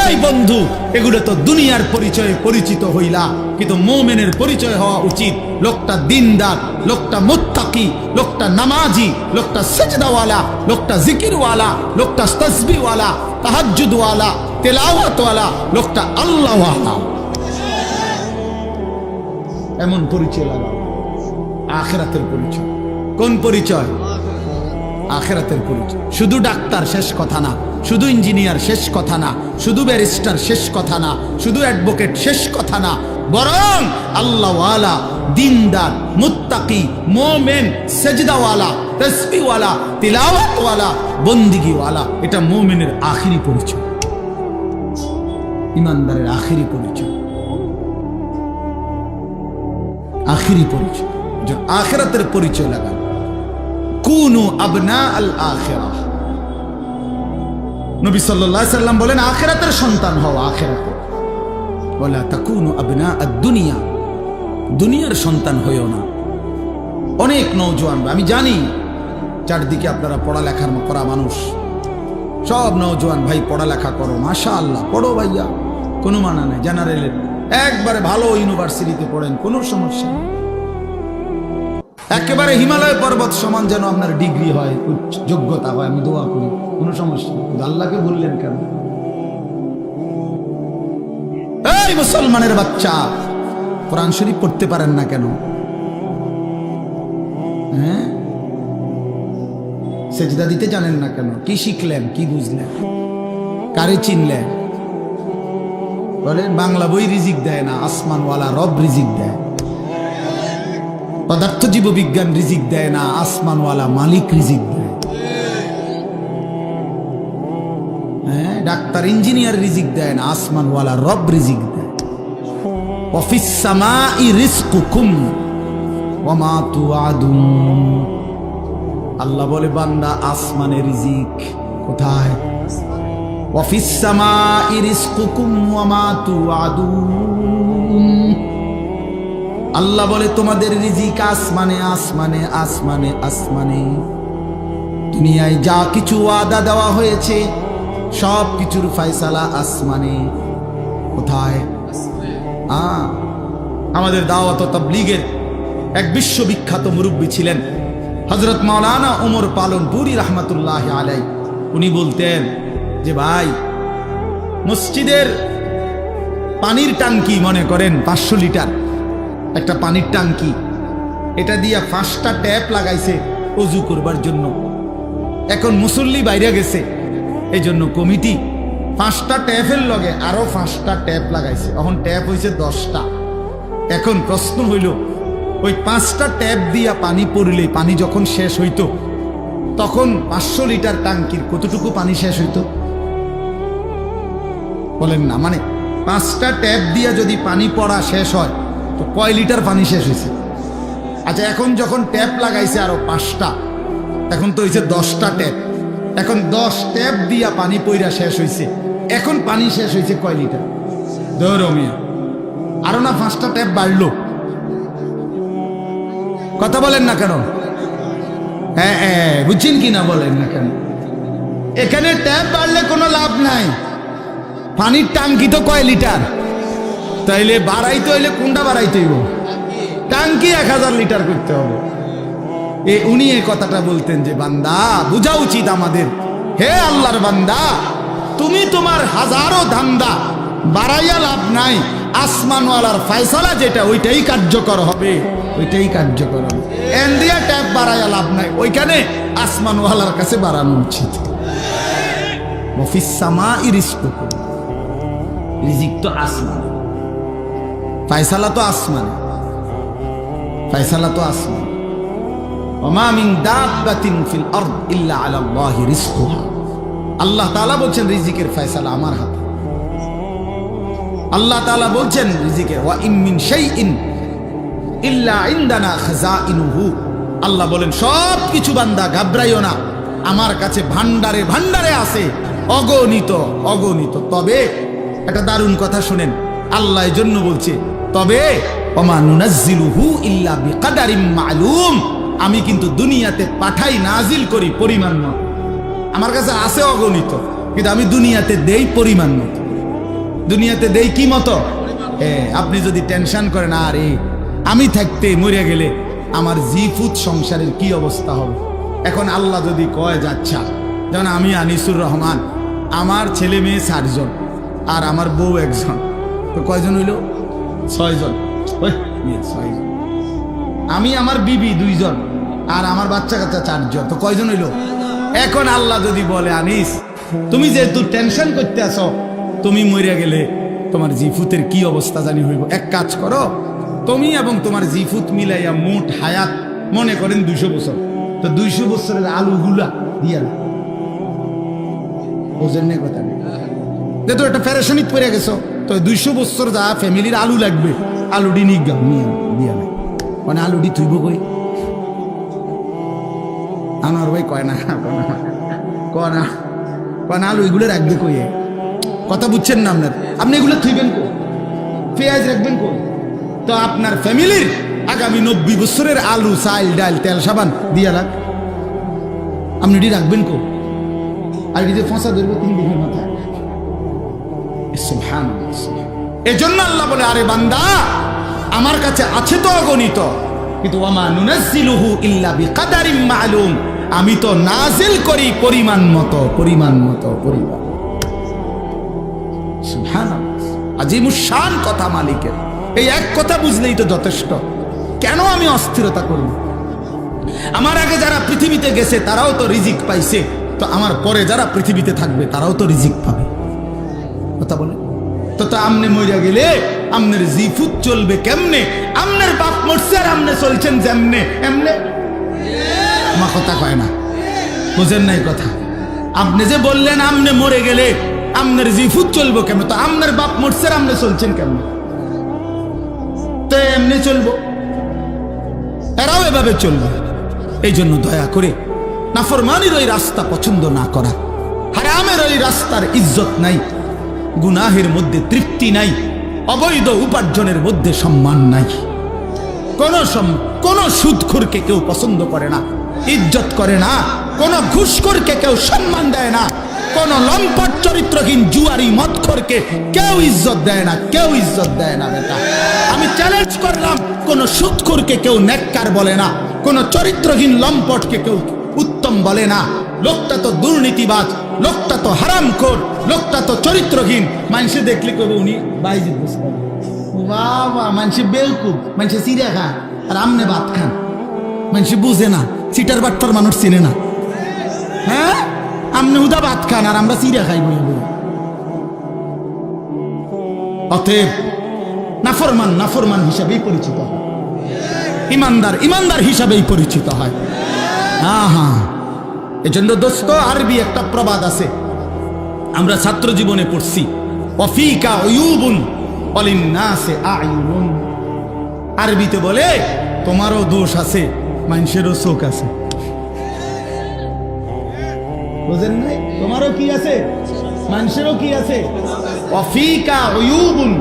এই বন্ধু, এগুলো তো দুনিয়ার পরিচয়ে পরিচিত হইলা। কিন্তু মুমিনের পরিচয় হওয়া উচিত, লোকটা দিনদার, লোকটা মুত্তাকি, লোকটা নামাজি, লোকটা সিজদাওয়ালা, লোকটা জিকিরওয়ালা, লোকটা তাসবিহওয়ালা, তাহাজ্জুদওয়ালা, তেলাওয়াতওয়ালা, লোকটা আল্লাহওয়ালা। এমন পরিচয় লাগাও। আখিরাতের পরিচয়। কোন পরিচয়? আখিরাতের পরিচয়। শুধু ডাক্তার শেষ কথা না, শুধু ইঞ্জিনিয়ার শেষ কথা না, শুধু ব্যারিস্টার শেষ কথা না, শুধু অ্যাডভোকেট শেষ কথা না, বরং আল্লাহওয়ালা, দিনদার, মুত্তাকি, মুমিন, সেজদাওয়ালা, তাসবিহওয়ালা, তিলাওয়াতওয়ালা, বন্দিগিওয়ালা, এটা মুমিনের আখিরি পরিচয়, ইমানদারের আখিরি পরিচয়, আখিরি পরিচয়। আখিরাতের পরিচয় লাগান। কুনু আবনা আল আখিরাহ। নবী সাল্লাল্লাহু আলাইহি সাল্লাম বলেন, আখিরাতের সন্তান হও, আখিরাতে। ওয়ালা তাকুনু আবনা আদ দুনিয়া, দুনিয়ার সন্তান হইও না। অনেক নওজোয়ান, আমি জানি চারদিকে আপনারা পড়ালেখার করা মানুষ, সব নওজোয়ান ভাই পড়ালেখা করো, মাশাআল্লাহ, পড়ো ভাইয়া, কোনো মানা নাই। জেনারেলের একবারে ভালো ইউনিভার্সিটিতে পড়েন, কোনো সমস্যা নেই। একেবারে হিমালয় পর্বত সমান যেন আপনার ডিগ্রি হয়, যোগ্যতা হয়, আমি দোয়া করি, কোনো সমস্যা নেই। আল্লাহকে বললেন কেন? এই মুসলমানের বাচ্চা, কোরআন শরীফ পড়তে পারেন না কেন? হ্যাঁ, সেজদা দিতে জানেন না কেন? কি শিখলেন, কি বুঝলেন, কারে চিনলেন? বলেন, বাংলা বই রিজিক দেয় না, আসমানওয়ালা রব রিজিক দেয়। পদার্থ জীব বিজ্ঞান রিজিক দেয় না, আসমানওয়ালা মালিক রিজিক দেয়। হ্যাঁ, ডাক্তার ইঞ্জিনিয়ার রিজিক দেয় না, আসমানওয়ালা রব রিজিক দেয়। ওয়াফিস সামাই রিজকুকুম ওয়া মা তুআদুন। আল্লাহ বলে, বান্দা আসমানে রিজিক কোথায়? ওয়াফিস সামাই রিজকুকুম ওয়া মা তুআদুন। আল্লাহ বলে, তোমাদের রিজিক আসমানে, আসমানে, আসমানে, আসমানে। দুনিয়ায় যা কিছু ওয়াদা দেওয়া হয়েছে সব কিছুর ফয়সালা আসমানে। কোথায়? আমাদের দাওয়াত ও তাবলীগের এক বিশ্ববিখ্যাত মুরব্বী ছিলেন হযরত মাওলানা ওমর পালনপুরি রাহমাতুল্লাহি আলাইহি। উনি বলতেন যে, ভাই মসজিদের পানির টাঙ্কি মনে করেন 500 লিটার একটা পানির টাঙ্কি, এটা দিয়া 5টা ট্যাপ লাগাইছে অজু করবার জন্য। এখন মুসল্লি বাইরে গেছে, এই জন্য কমিটি 5টা ট্যাপের লগে আরো 5টা ট্যাপ লাগাইছে, এখন ট্যাপ হয়েছে 10টা। এখন প্রশ্ন হইল, ওই 5টা ট্যাপ দিয়া পানি পড়লে পানি যখন শেষ হইতো তখন 500 লিটার টাঙ্কির কতটুকু পানি শেষ হইতো বলেন না? মানে 5টা ট্যাপ দিয়া যদি পানি পড়া শেষ হয় তো কয় লিটার পানি শেষ হয়েছে? আচ্ছা, এখন যখন ট্যাপ লাগাইছে আরো 5টা, এখন তো হয়েছে 10টা ট্যাপ। এখন 10 ট্যাপ দিয়া পানি পইরা শেষ হয়েছে, এখন পানি শেষ হয়েছে কয় লিটার? ধরো মিয়া, আরো না 5টা ট্যাপ বাড়লো। কথা বলেন না কেন? হ্যাঁ হ্যাঁ, বুঝছেন কি না বলেন না কেন? এখানে ট্যাপ বাড়লে কোনো লাভ নাই, পানির টাঙ্কি তো কয় লিটার? তাইলে বাড়াইতে হইলে কোনটা বাড়াইতে হইব? টাঙ্কি 1000 লিটার করতে হবে। উনি এই কথাটা বলতেন যে বান্দা বুঝা উচিত আমাদের, হে আল্লাহর বান্দা, তুমি তোমার হাজারো ধান্দা বাড়াইয়া লাভ নাই, আসমানওয়ালার ফয়সালা যেটা ওইটাই কার্যকর হবে, ওইটাই কার্যকর হবে। এন্ডিয়া ট্যাপ বাড়াইয়া লাভ নাই, ওইখানে আসমানওয়ালার কাছে বাড়ানো উচিত। ওয়াফিস সামাই রিজকুকুম, রিজিক তো আসমান, ফয়সালা তো আসমান, ফয়সালা তো আসমান। ওমা মিন দাব্বাতিন ফিল আরদ ইল্লা আলাল্লাহি রিজকুহা, আল্লাহ তাআলা বলছেন রিজিকের ফয়সালা আমার হাতে। আল্লাহ তাআলা বলছেন রিজিকের, ওয়া ইম মিন শাইইন ইল্লা ইনদানা খাযাইনুহু, আল্লাহ বলেন সব কিছু বান্দা ঘাবড়াইও না, আমার কাছে ভান্ডারে ভান্ডারে আছে, অগণিত অগণিত। তবে একটা দারুণ কথা শুনেন, আল্লাহ এর জন্য বলছে তবে ওমা নুনাজ্জিলুহু ইল্লা বিকাদারিম মালুম, আমি কিন্তু দুনিয়াতে পাঠাই নাজিল করি পরিমাণ মতো। আমার কাছে আছে অগণিত, কিন্তু আমি দুনিয়াতে দেই পরিমাণ মতো। দুনিয়াতে দেই কি মতো? আপনি যদি টেনশন করেন আরে আমি থাকতে মরে গেলে আমার জিফুত সংসারের কি অবস্থা হবে, এখন আল্লাহ যদি কয় যাচ্ছা, যেমন আমি আনিসুর রহমান, আমার ছেলে মেয়ে 4 জন আর আমার বউ 1 জন, তো কয়জন হইল? 6 জন। 6 জন। আমি আমার বিবি 2 জন আর আমার বাচ্চা কাচ্চা 4 জন, তো কয়জন হইল? এখন আল্লাহ যদি বলে আনিস তুমি যেহেতু টেনশন করতে আসো, তুমি মরিয়া গেলে তোমার জিফুতের কি অবস্থা জানি হইব, এক কাজ করো, তুমি এবং তোমার জিফুত মিলাইয়া মোট হায়াত মনে করেন 200 বছর, তো 200 বছরের আলুগুলা দিয়া বোঝেন না কথা, যেহেতু একটা প্যারেশানিত পড়ে গেছো, তো 200 বছর যা ফ্যামিলির আলু লাগবে, আলুডি নিগা নিয়ে দিয়া না, মানে আলুডি থুইব কই? আমার ভাই কয় না কনা কনা আলু এগুলো রাখবে কই? কথা বুঝছেন না আপনার? আপনি এগুলো থুইবেন কো? পেঁয়াজ রাখবেন কো? তো আপনার ফ্যামিলির আগামী 90 বছরের আলু, চাল, ডাল, তেল, সাবান দিয়া রাখ, আপনি এটি রাখবেন কো? আর এটি যে ফসা ধরবো 3 দিনের মাথায়। এজন্য আল্লাহ বলে আরে বান্দা আমার কাছে আছে তো অগণিত, কিন্তু ওয়ামা নুনাজ্জিলুহু ইল্লা বিকাদারিম মালুম, আমি তো নাজিল করি পরিমাণ মতো, পরিমাণ মতো, পরিমাণ। সুবহানাল্লাহ, আজিমুশ শান কথা মালিকের। এই এক কথা বুঝলেই তো যথেষ্ট। কেন আমি অস্থিরতা করব? আমার আগে যারা পৃথিবীতে গেছে তারাও তো রিজিক পাইছে, তো আমার পরে যারা পৃথিবীতে থাকবে তারাও তো রিজিক পাবে। কথা বলে তো আমনে মইরা গেলে আমনের জিফুত চলবে কেমনে? আমনের বাপ মরছে আর আমনে চলছেন যেমনে এমনে। মা কথা কয় না, বুঝেন নাই কথা? আপনি যে বললেন আমনে মরে গেলে আমনের জিফুত চলবো কেমনে, তো আমনের বাপ মরছে আর আমনে চলছেন কেমনে? তো এমনি চলবো, এরাও এভাবে চলবে। এই জন্য দয়া করে নাফরমানির ওই রাস্তা পছন্দ না করা, হারামের ওই রাস্তার ইজ্জত নাই, গুনাহের মধ্যে তৃপ্তি নাই, অবৈধ উপার্জনের মধ্যে সম্মান নাই। কোন সুদখোরকে কেউ পছন্দ করে না, ইজ্জত করে না, কোন ঘুষখোরকে কেউ সম্মান দেয় না, কোন লম্পট চরিত্রহীন জুয়ারি মদখোরকে কেউ ইজ্জত দেয় না, কেউ ইজ্জত দেয় না। বেটা আমি চ্যালেঞ্জ করলাম, কোন সুদখোরকে কেউ নেককার বলে না, কোন চরিত্রহীন লম্পটকে কেউ উত্তম বলে না, লোকটা তো দুর্নীতিবাজ, লোকটা তো হারামখোর, লোকটা তো চরিত্রহীন। মানুষে দেখলে কবে উনি বাইজিদ বুস্তামি। বাবা, মানুষে বেলকুব, মানুষে চিড়া খায় আর আমনে ভাত খান। মানুষে বুঝে না, চিটার বাট্টার মানুষ চিনে না। হ্যাঁ, আমনে উদা ভাত খান আর আমরা চিড়া খাই বলে বলে। অতএব নাফরমান নাফরমান হিসাবেই পরিচিত হয়, ইমানদার ইমানদার হিসাবেই পরিচিত হয়। হ্যাঁ, এজন্য দোস্ত, আরবি একটা প্রবাদ আছে, আমরা ছাত্র জীবনে পড়ছি, ওয়াফিকা উয়ুবুন ওয়ালিন্নাসি আয়ুনুন। আরবিতে বলে তোমারও দোষ আছে, মানুষেরও চোখ আছে। বুঝেন নাই? তোমারও কি আছে, মানুষেরও কি আছে। ওয়াফিকা উয়ুবুন,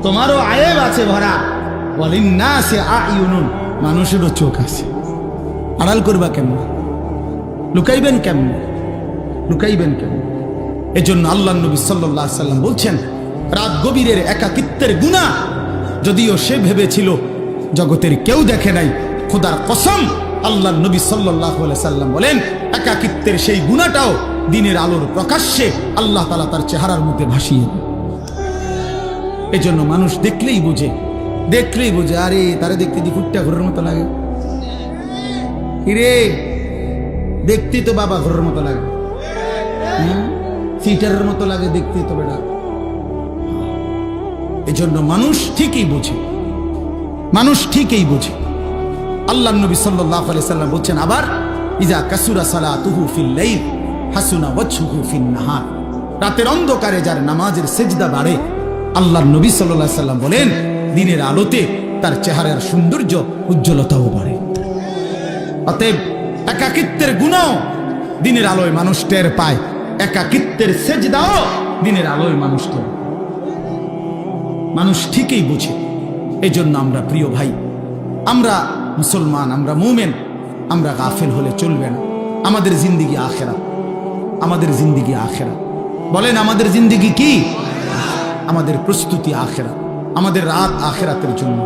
তোমারও আয়েব আছে ভরা। ওয়ালিন্নাসি আয়ুনুন, মানুষেরও চোখ আছে। আড়াল করবা কেমন? লুকাইবেন কেমন? লুকাইবেন কেমন? এজন্য আল্লাহ নবী সাল্লাল্লাহু আলাইহি সাল্লাম বলছেন, রাত গভীরের একাকিত্বের গুনাহ, যদিও সে ভেবেছিল জগতের কেউ দেখে নাই, খোদার কসম আল্লাহ নবী সাল্লাল্লাহু আলাইহি সাল্লাম বলেন, একাকিত্বের সেই গুনাহটাও দিনের আলোর প্রকাশ্যে আল্লাহ তাআলা তার চেহারার মধ্যে ভাসিয়ে দেন। এজন্য মানুষ দেখলেই বোঝে, দেখলেই বোঝে, আরে তারে দেখতে দি ফুটটা ঘরের মতো লাগে। রে দেখতে তো বাবা ঘরের মতো লাগে, সিটারের মতো লাগে দেখতে তো বেড়া। এজন্য মানুষ ঠিকই বোঝে, মানুষ ঠিকই বোঝে। আল্লাহ নবী সাল্লাল্লাহু আলাইহি সাল্লাম বলছেন আবার, ইজা কাসুরা সালাতুহু ফিল লাইল হাসুনা ওয়াজহুহু ফিন নাহার। রাতের অন্ধকারে যার নামাজের সিজদা বাড়ে, আল্লাহ নবী সাল্লাল্লাহু আলাইহি সাল্লাম বলেন, দিনের আলোতে তার চেহারার সৌন্দর্য উজ্জ্বলতাও বাড়ে। অতএব একাকিত্বের গুনাহ দিনের আলোয় মানুষ টের পায়, একাকিত্বের সেজদাও দিনের আলোয় মানুষ টের পায়। মানুষ ঠিকই বুঝে। এই জন্য আমরা প্রিয় ভাই, আমরা মুসলমান, আমরা মুমিন, আমরা গাফেল হলে চলবে না। আমাদের জিন্দিগি আখিরাত, আমাদের জিন্দিগি আখিরাত। বলেন আমাদের জিন্দিগি কি? আমাদের প্রস্তুতি আখিরাত, আমাদের রাত আখিরাতের জন্য,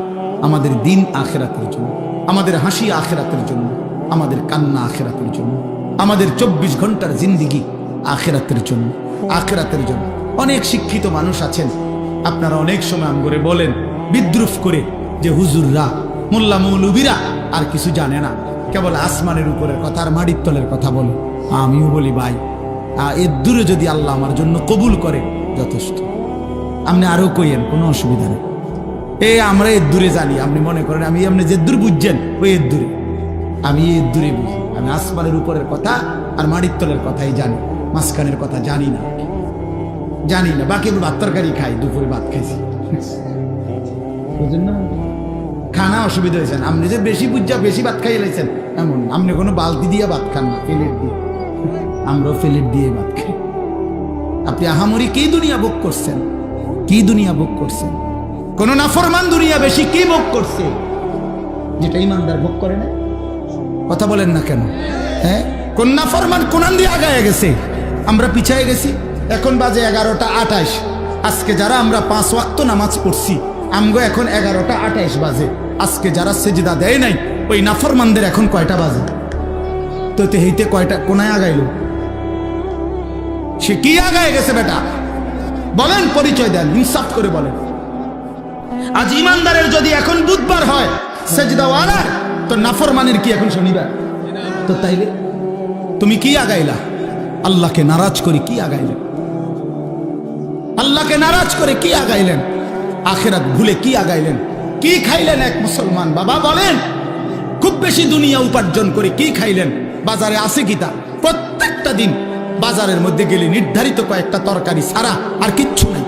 আমাদের দিন আখিরাতের জন্য, আমাদের হাসি আখিরাতের জন্য, আমাদের কান্না আখিরাতের জন্য, আমাদের 24 ঘন্টার জিন্দিগি আখিরাতের জন্য, আখিরাতের জন্য। অনেক শিক্ষিত মানুষ আছেন, আপনারা অনেক সময় আমগরে বলেন বিদ্রুপ করে যে হুজুররা, মোল্লা মৌলবীরা আর কিছু জানে না, কেবল আসমানের উপরের কথা আর মাটির তলের কথা বলে। আমিও বলি ভাই, এর দূরে যদি আল্লাহ আমার জন্য কবুল করে যথেষ্ট। আপনি আরো কইেন, কোনো অসুবিধা নেই। আমরা এর দূরে জানি, আপনি মনে করেন আমি আপনি যে দূর বুঝছেন ওই এর দূরে, আমি এর দূরে বুঝি। আমি আসমানের উপরের কথা আর মাটির তলের কথাই জানি, মাঝখানের কথা জানি না, জানি না। বাকি ভাত তরকারি খাই, দুপুরে ভাত খাইছি, বুঝলেন না? খানা অসুবিধা হয়েছে, আপনি যে বেশি বুঝা বেশি ভাত খাই লাইছেন এমন। আপনি কোনো বালতি দিয়ে ভাত খান না, প্লেট দিয়ে। আমরাও প্লেট দিয়ে ভাত খাই। আপনি আহামরি কি দুনিয়া ভোগ করছেন, কি দুনিয়া ভোগ করছেন? কোন নাফরমান দুনিয়া বেশি কি ভোগ করছে যেটা ইমানদার ভোগ করে না? কথা বলেন না কেন? হ্যাঁ, কোন নাফরমান কোনান দিয়ে আগায় গেছে, আমরা পিছায় গেছি। এখন বাজে 11টা 28। আজকে যারা আমরা 5 ওয়াক্ত নামাজ পড়ছি, আমগো এখন 11টা 28 বাজে। আজকে যারা সেজদা দেয় নাই, ওই নাফরমানদের এখন কয়টা বাজে? তো হেইতে কয়টা কোনায় আগাইলো? সে কি আগায় গেছে বেটা? বলেন, পরিচয় দেন, ইনসাফ করে বলেন। আজ ইমানদারের যদি এখন বুধবার হয় সেজদাওয়ালার, তো নাফরমানের কি এখন শনিবার? তো তাইলে তুমি কি আগাইলা? আল্লাহকে নারাজ করে কি আগাইলেন? আল্লাহকে নারাজ করে কি আগাইলেন? আখিরাত ভুলে কি আগাইলেন? কি খাইলেন এক মুসলমান বাবা? বলেন, খুব বেশি দুনিয়া উপার্জন করে কি খাইলেন? বাজারে আছে কি তা? প্রত্যেকটা দিন বাজারের মধ্যে গেলে নির্ধারিত কয়েকটা তরকারি ছাড়া আর কিচ্ছু নাই,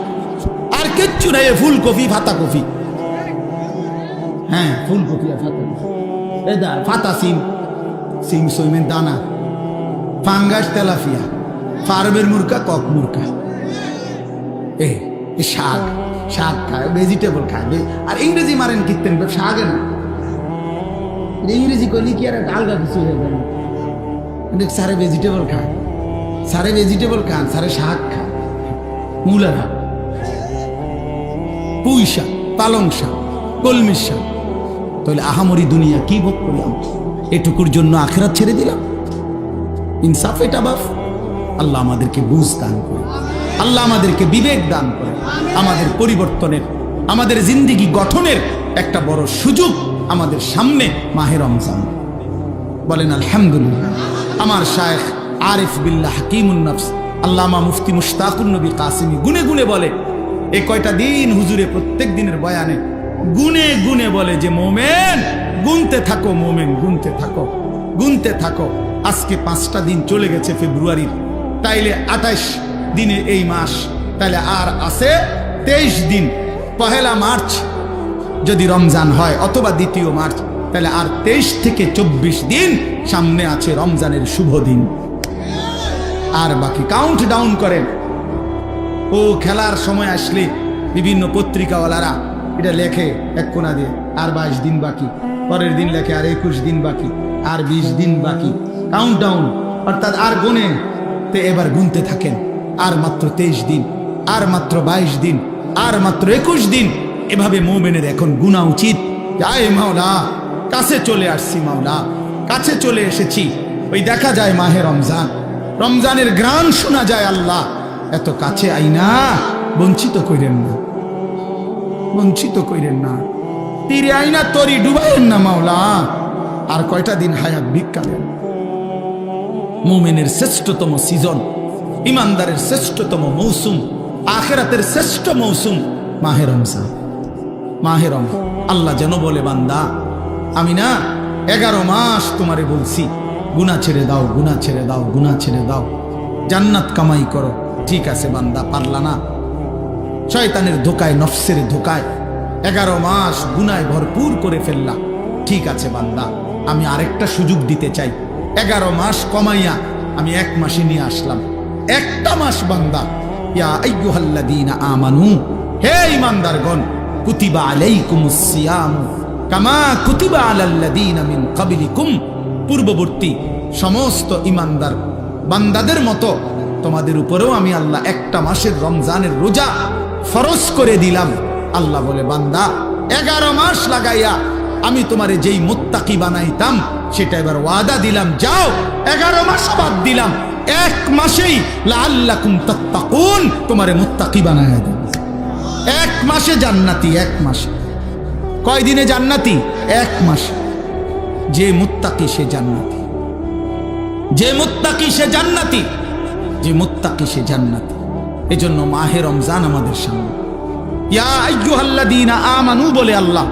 আর কিচ্ছু নাই। ফুলকপি, ফাতা কপি, হ্যাঁ ফুলকপি আর ফাতা কপি, ফাতা সিম, সিম সইমের দানা, ফাঙ্গাস, তেলাফিয়া, ফার্মের মুরগা, কক মুরগা, শাক, শাক খায়, ভেজিটেবল খায়। আর ইংরেজি মারেন কিনতেন শাকে না, ইংরেজি করলে কি আর আলগা কিছু হয়ে যাবে? সারে ভেজিটেবল খায়, সারে ভেজিটেবল খান, সারে শাক খায়, মূলা শাক, পুঁই শাক, পালং শাক, কলমির শাক। তাহলে আহামরি দুনিয়া কি ভোগ করলাম? এটুকুর জন্য আখিরাত ছেড়ে দিলাম? ইনসাফ এটা বাপ। আল্লাহ আমাদেরকে বুঝ দান করে, আল্লাহ আমাদেরকে বিবেক দান করে, আমাদের পরিবর্তনের, আমাদের জিন্দেগি গঠনের একটা বড় সুযোগ আমাদের সামনে মাহে রমজান। বলেন আলহামদুলিল্লাহ। আমার শায়েখ আরিফ বিল্লাহ হাকিমুন নফস আল্লামা মুফতি মুশতাকুন নবী কাসিমি গুনে গুনে বলে, এই কয়টা দিন হুজুরে প্রত্যেক দিনের বয়ানে গুনে গুনে বলে যে মোমেন গুনতে থাকো, মোমেন গুনতে থাকো, গুনতে থাকো। আজকে 5টা দিন চলে গেছে ফেব্রুয়ারির, তাইলে 28 দিনে এই মাস, তাইলে আর আছে 23 দিন। 1 মার্চ যদি রমজান হয় অথবা 2 মার্চ, তাহলে আর 23 থেকে 24 দিন সামনে আছে রমজানের শুভ দিন। আর বাকি কাউন্ট ডাউন করেন। ও খেলার সময় আসলে বিভিন্ন পত্রিকাওয়ালারা এটা লেখে এক কোনা দিয়ে, আর 22 দিন বাকি, পরের দিন লেখে আর 21 দিন বাকি, আর 20 দিন বাকি, কাউন্ট ডাউন, অর্থাৎ আর গুনে। তো এবার গুনতে থাকেন, আর মাত্র 23 দিন, আর মাত্র 22 দিন, আর মাত্র 21 দিন। এভাবে মোমেনের এখন গুনা উচিত। আয় মাওলা, কাছে চলে আসছি মাওলা, কাছে চলে এসেছি। ওই দেখা যায় মাহে রমজান, রমজানের গ্রান শোনা যায়। আল্লাহ এত কাছে আইনা বঞ্চিত কইরেন না, বঞ্চিত কইরেন না, তীরে আইনা তরি ডুবাইন না মাওলা। আর কয়টা দিন হায়াত ভিক্ষা দেন। মুমিনের শ্রেষ্ঠতম সিজন, ইমানদারের শ্রেষ্ঠতম মৌসুম, আখিরাতের শ্রেষ্ঠ মৌসুম মাহে রমজান। মাহে রমজান আল্লাহ যেন বলে, বান্দা আমি না 11 মাস তোমারে বলছি গুনাহ ছেড়ে দাও, গুনাহ ছেড়ে দাও, গুনাহ ছেড়ে দাও, জান্নাত কামাই করো। ঠিক আছে বান্দা, পারলা না, শয়তানের ধোকায়, নফসের ধোকায় 11 মাস গুনায় ভরপুর করে ফেললা। ঠিক আছে বান্দা, আমি আরেকটা সুযোগ দিতে চাই। 11 মাস কমাইয়া আমি 1 মাসে নিয়ে আসলাম। একটা মাস বান্দা, ইয়া আইয়ুহাল্লাযীনা আমানু, হে ঈমানদারগণ, কুতিবা আলাইকুমুস সিয়াম কামা কুতিবা আলাল্লাযীনা মিন ক্বাবলিকুম, পূর্ববর্তী সমস্ত ঈমানদার বান্দাদের মতো তোমাদের উপরেও আমি আল্লাহ একটা মাসের রমজানের রোজা ফরজ করে দিলাম। আল্লাহ বলে, বান্দা 11 মাস লাগাইয়া আমি তোমারে যেই মুত্তাকি বানাইতাম সেটা এবার ওয়াদা দিলাম, যাও 11 মাস বাদ দিলাম, 1 মাসেই লাআল্লাকুম তাত্তাকুন তোমারে মুত্তাকি বানায়া দেব। 1 মাসে জান্নাতি, 1 মাসে। কয় দিনে জান্নাতি? 1 মাস। যে মুত্তাকি সে জান্নাতি, যে মুত্তাকি সে জান্নাতি, যে মুত্তাকি সে জান্নাতি। এজন্য মাহে রমজান আমাদের সামনে। ইয়া আইয়ুহাল্লাযীনা আমানু বলে আল্লাহ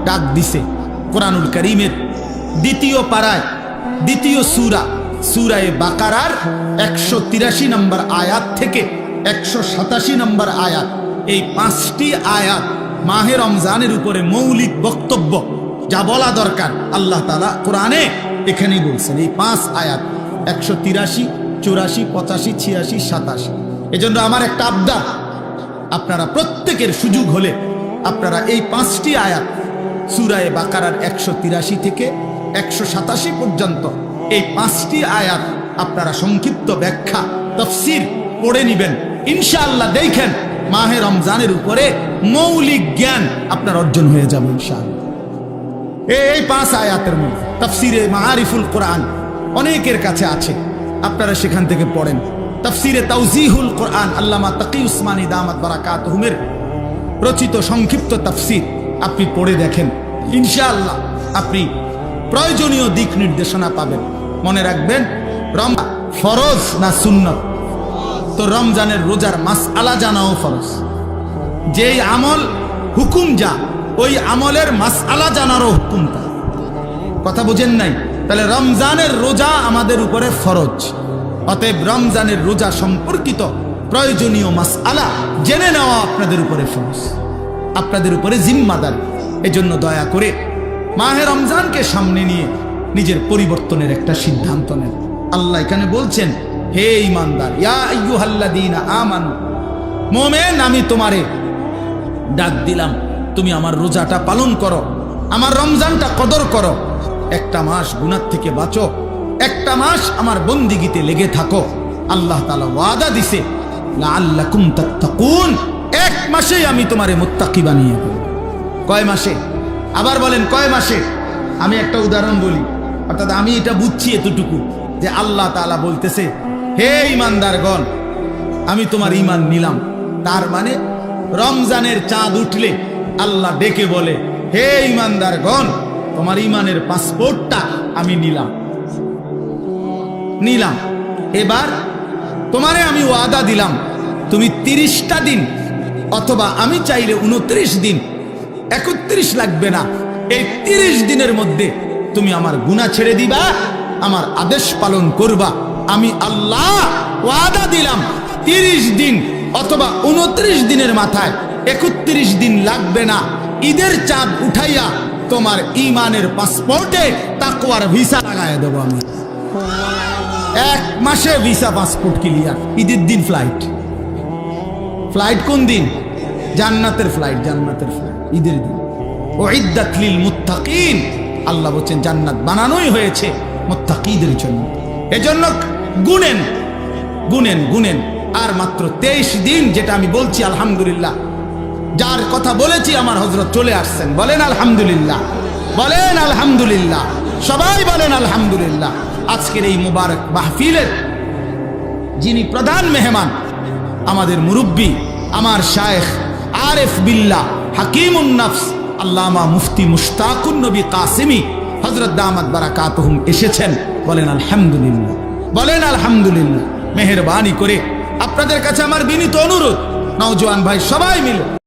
ডাক দিছে কোরআনুল কারীমের 2য় পারায়, 2য় সূরা, সূরায়ে বাকারার 183 নম্বর আয়াত থেকে 187 নম্বর আয়াত। এই 5টি আয়াত মাহে রমজানের উপরে মৌলিক বক্তব্য, যা বলা দরকার আল্লাহ তাআলা কোরআনে এখানেই বলছেন। এই 5 আয়াত 183, 84, 85, 86, 87। এজন্য আমার একটা আবদার, আপনারা প্রত্যেকের সুযোগ হলে আপনারা এই 5টি আয়াত সূরায়ে বাকারার 183 থেকে 187 পর্যন্ত এই 5টি আয়াত আপনারা সংক্ষিপ্ত ব্যাখ্যা তাফসীর পড়ে নেবেন। ইনশাআল্লাহ দেখেন মাহে রমজানের উপরে মৌলিক জ্ঞান আপনার অর্জন হয়ে যাবে ইনশাআল্লাহ। এই 5 আয়াতের মধ্যে তাফসীরে মাআরিফুল কোরআন অনেকের কাছে আছে, আপনারা সেখান থেকে পড়েন। তাফসীরে তাওজিহুল কোরআন আল্লামা তাকি উসমানী দামাত বারাকাতুহুমের রচিত সংক্ষিপ্ত তাফসীর আপনি পড়ে দেখেন, ইনশাআল্লাহ আপনি প্রয়োজনীয় দিক নির্দেশনা পাবেন। মনে রাখবেন, রমজান ফরজ না সুন্নত? তো রমজানের রোজার মাসআলা জানাও ফরজ। যেই আমল হুকুম যা, ওই আমলের মাসআলা জানারও হুকুম তা। কথা বুঝেন নাই? তাহলে রমজানের রোজা আমাদের উপরে ফরজ। অতএব রমজানের রোজা সম্পর্কিত প্রয়োজনীয় মাসআলা জেনে নেওয়া আপনাদের উপরে ফরজ, আপনাদের উপরে জিম্মাদার। এজন্য দয়া করে মাহে রমজানকে সামনে নিয়ে নিজের পরিবর্তনের একটা সিদ্ধান্ত নেন। আল্লাহ এখানে বলছেন, হে ঈমানদার, ইয়া আইয়ুহাল্লাযীনা আমানু, মুমিন আমি তোমারে ডাক দিলাম, তুমি আমার রোজাটা পালন করো, আমার রমজানটা কদর করো, একটা মাস গুনাহ থেকে বাঁচো, একটা মাস আমার বন্দিগিতে লেগে থাকো। আল্লাহ তাআলা ওয়াদা দিছে, লাআল্লাকুম তাত্তাকুন, 1 মাসেই আমি তোমারে মুত্তাকি বানিয়ে দেব। কয় মাসে? আবার বলেন কয় মাসে? আমি একটা উদাহরণ বলি, অর্থাৎ আমি এটা বুঝছি এতটুকু। যে আল্লাহ তাআলা বলতেছে, হে ঈমানদারগণ, আমি তোমার ঈমান নিলাম। তার মানে রমজানের চাঁদ উঠলে আল্লাহ ডেকে বলে, হে ঈমানদারগণ, তোমার ঈমানের পাসপোর্টটা আমি নিলাম। এবার তোমারে আমি ওয়াদা দিলাম, তুমি 30টা দিন অথবা আমি চাইলে 29 দিন, 31 লাগবে না, এই 30 দিনের মধ্যে তুমি আমার গুনাহ ছেড়ে দিবা, আমার আদেশ পালন করবা। আমি আল্লাহ ওয়াদা দিলাম 30 দিন অথবা 29 দিনের মাথায় 31 দিন লাগবে না, ঈদের চাঁদ উঠাইয়া তোমার ঈমানের পাসপোর্টে তাকওয়ার ভিসা লাগায় দেবো আমি। 1 মাসে ভিসা পাসপোর্ট ক্লিয়ার। ঈদের দিন ফ্লাইট কোন দিন? জান্নাতের ফ্লাইট ঈদের দিন। উইদ্দাত লিল মুত্তাকিন, আল্লাহ বলেন জান্নাত বানানোই হয়েছে মুত্তাকিদের জন্য। এজন্য গুনেন আর মাত্র 23 দিন, যেটা আমি বলছি আলহামদুলিল্লাহ, যার কথা বলেছি আমার হযরত চলে আসছেন। বলেন আলহামদুলিল্লাহ, বলেন আলহামদুলিল্লাহ, সবাই বলেন আলহামদুলিল্লাহ। আজকের এই মুবারক মাহফিলের যিনি প্রধান মেহমান, আমাদের মুরব্বী, আমার শায়েখ আরিফ বিল্লাহ হাকিমুন নফস আল্লামা মুফতি মুশতাকুন নবী কাসিমি হযরত দামাত বারাকাতুহুম এসেছেন। বলেন আলহামদুলিল্লাহ, বলেন আলহামদুলিল্লাহ। মেহেরবানি করে আপনাদের কাছে আমার বিনীত অনুরোধ, নওজোয়ান ভাই সবাই মিলে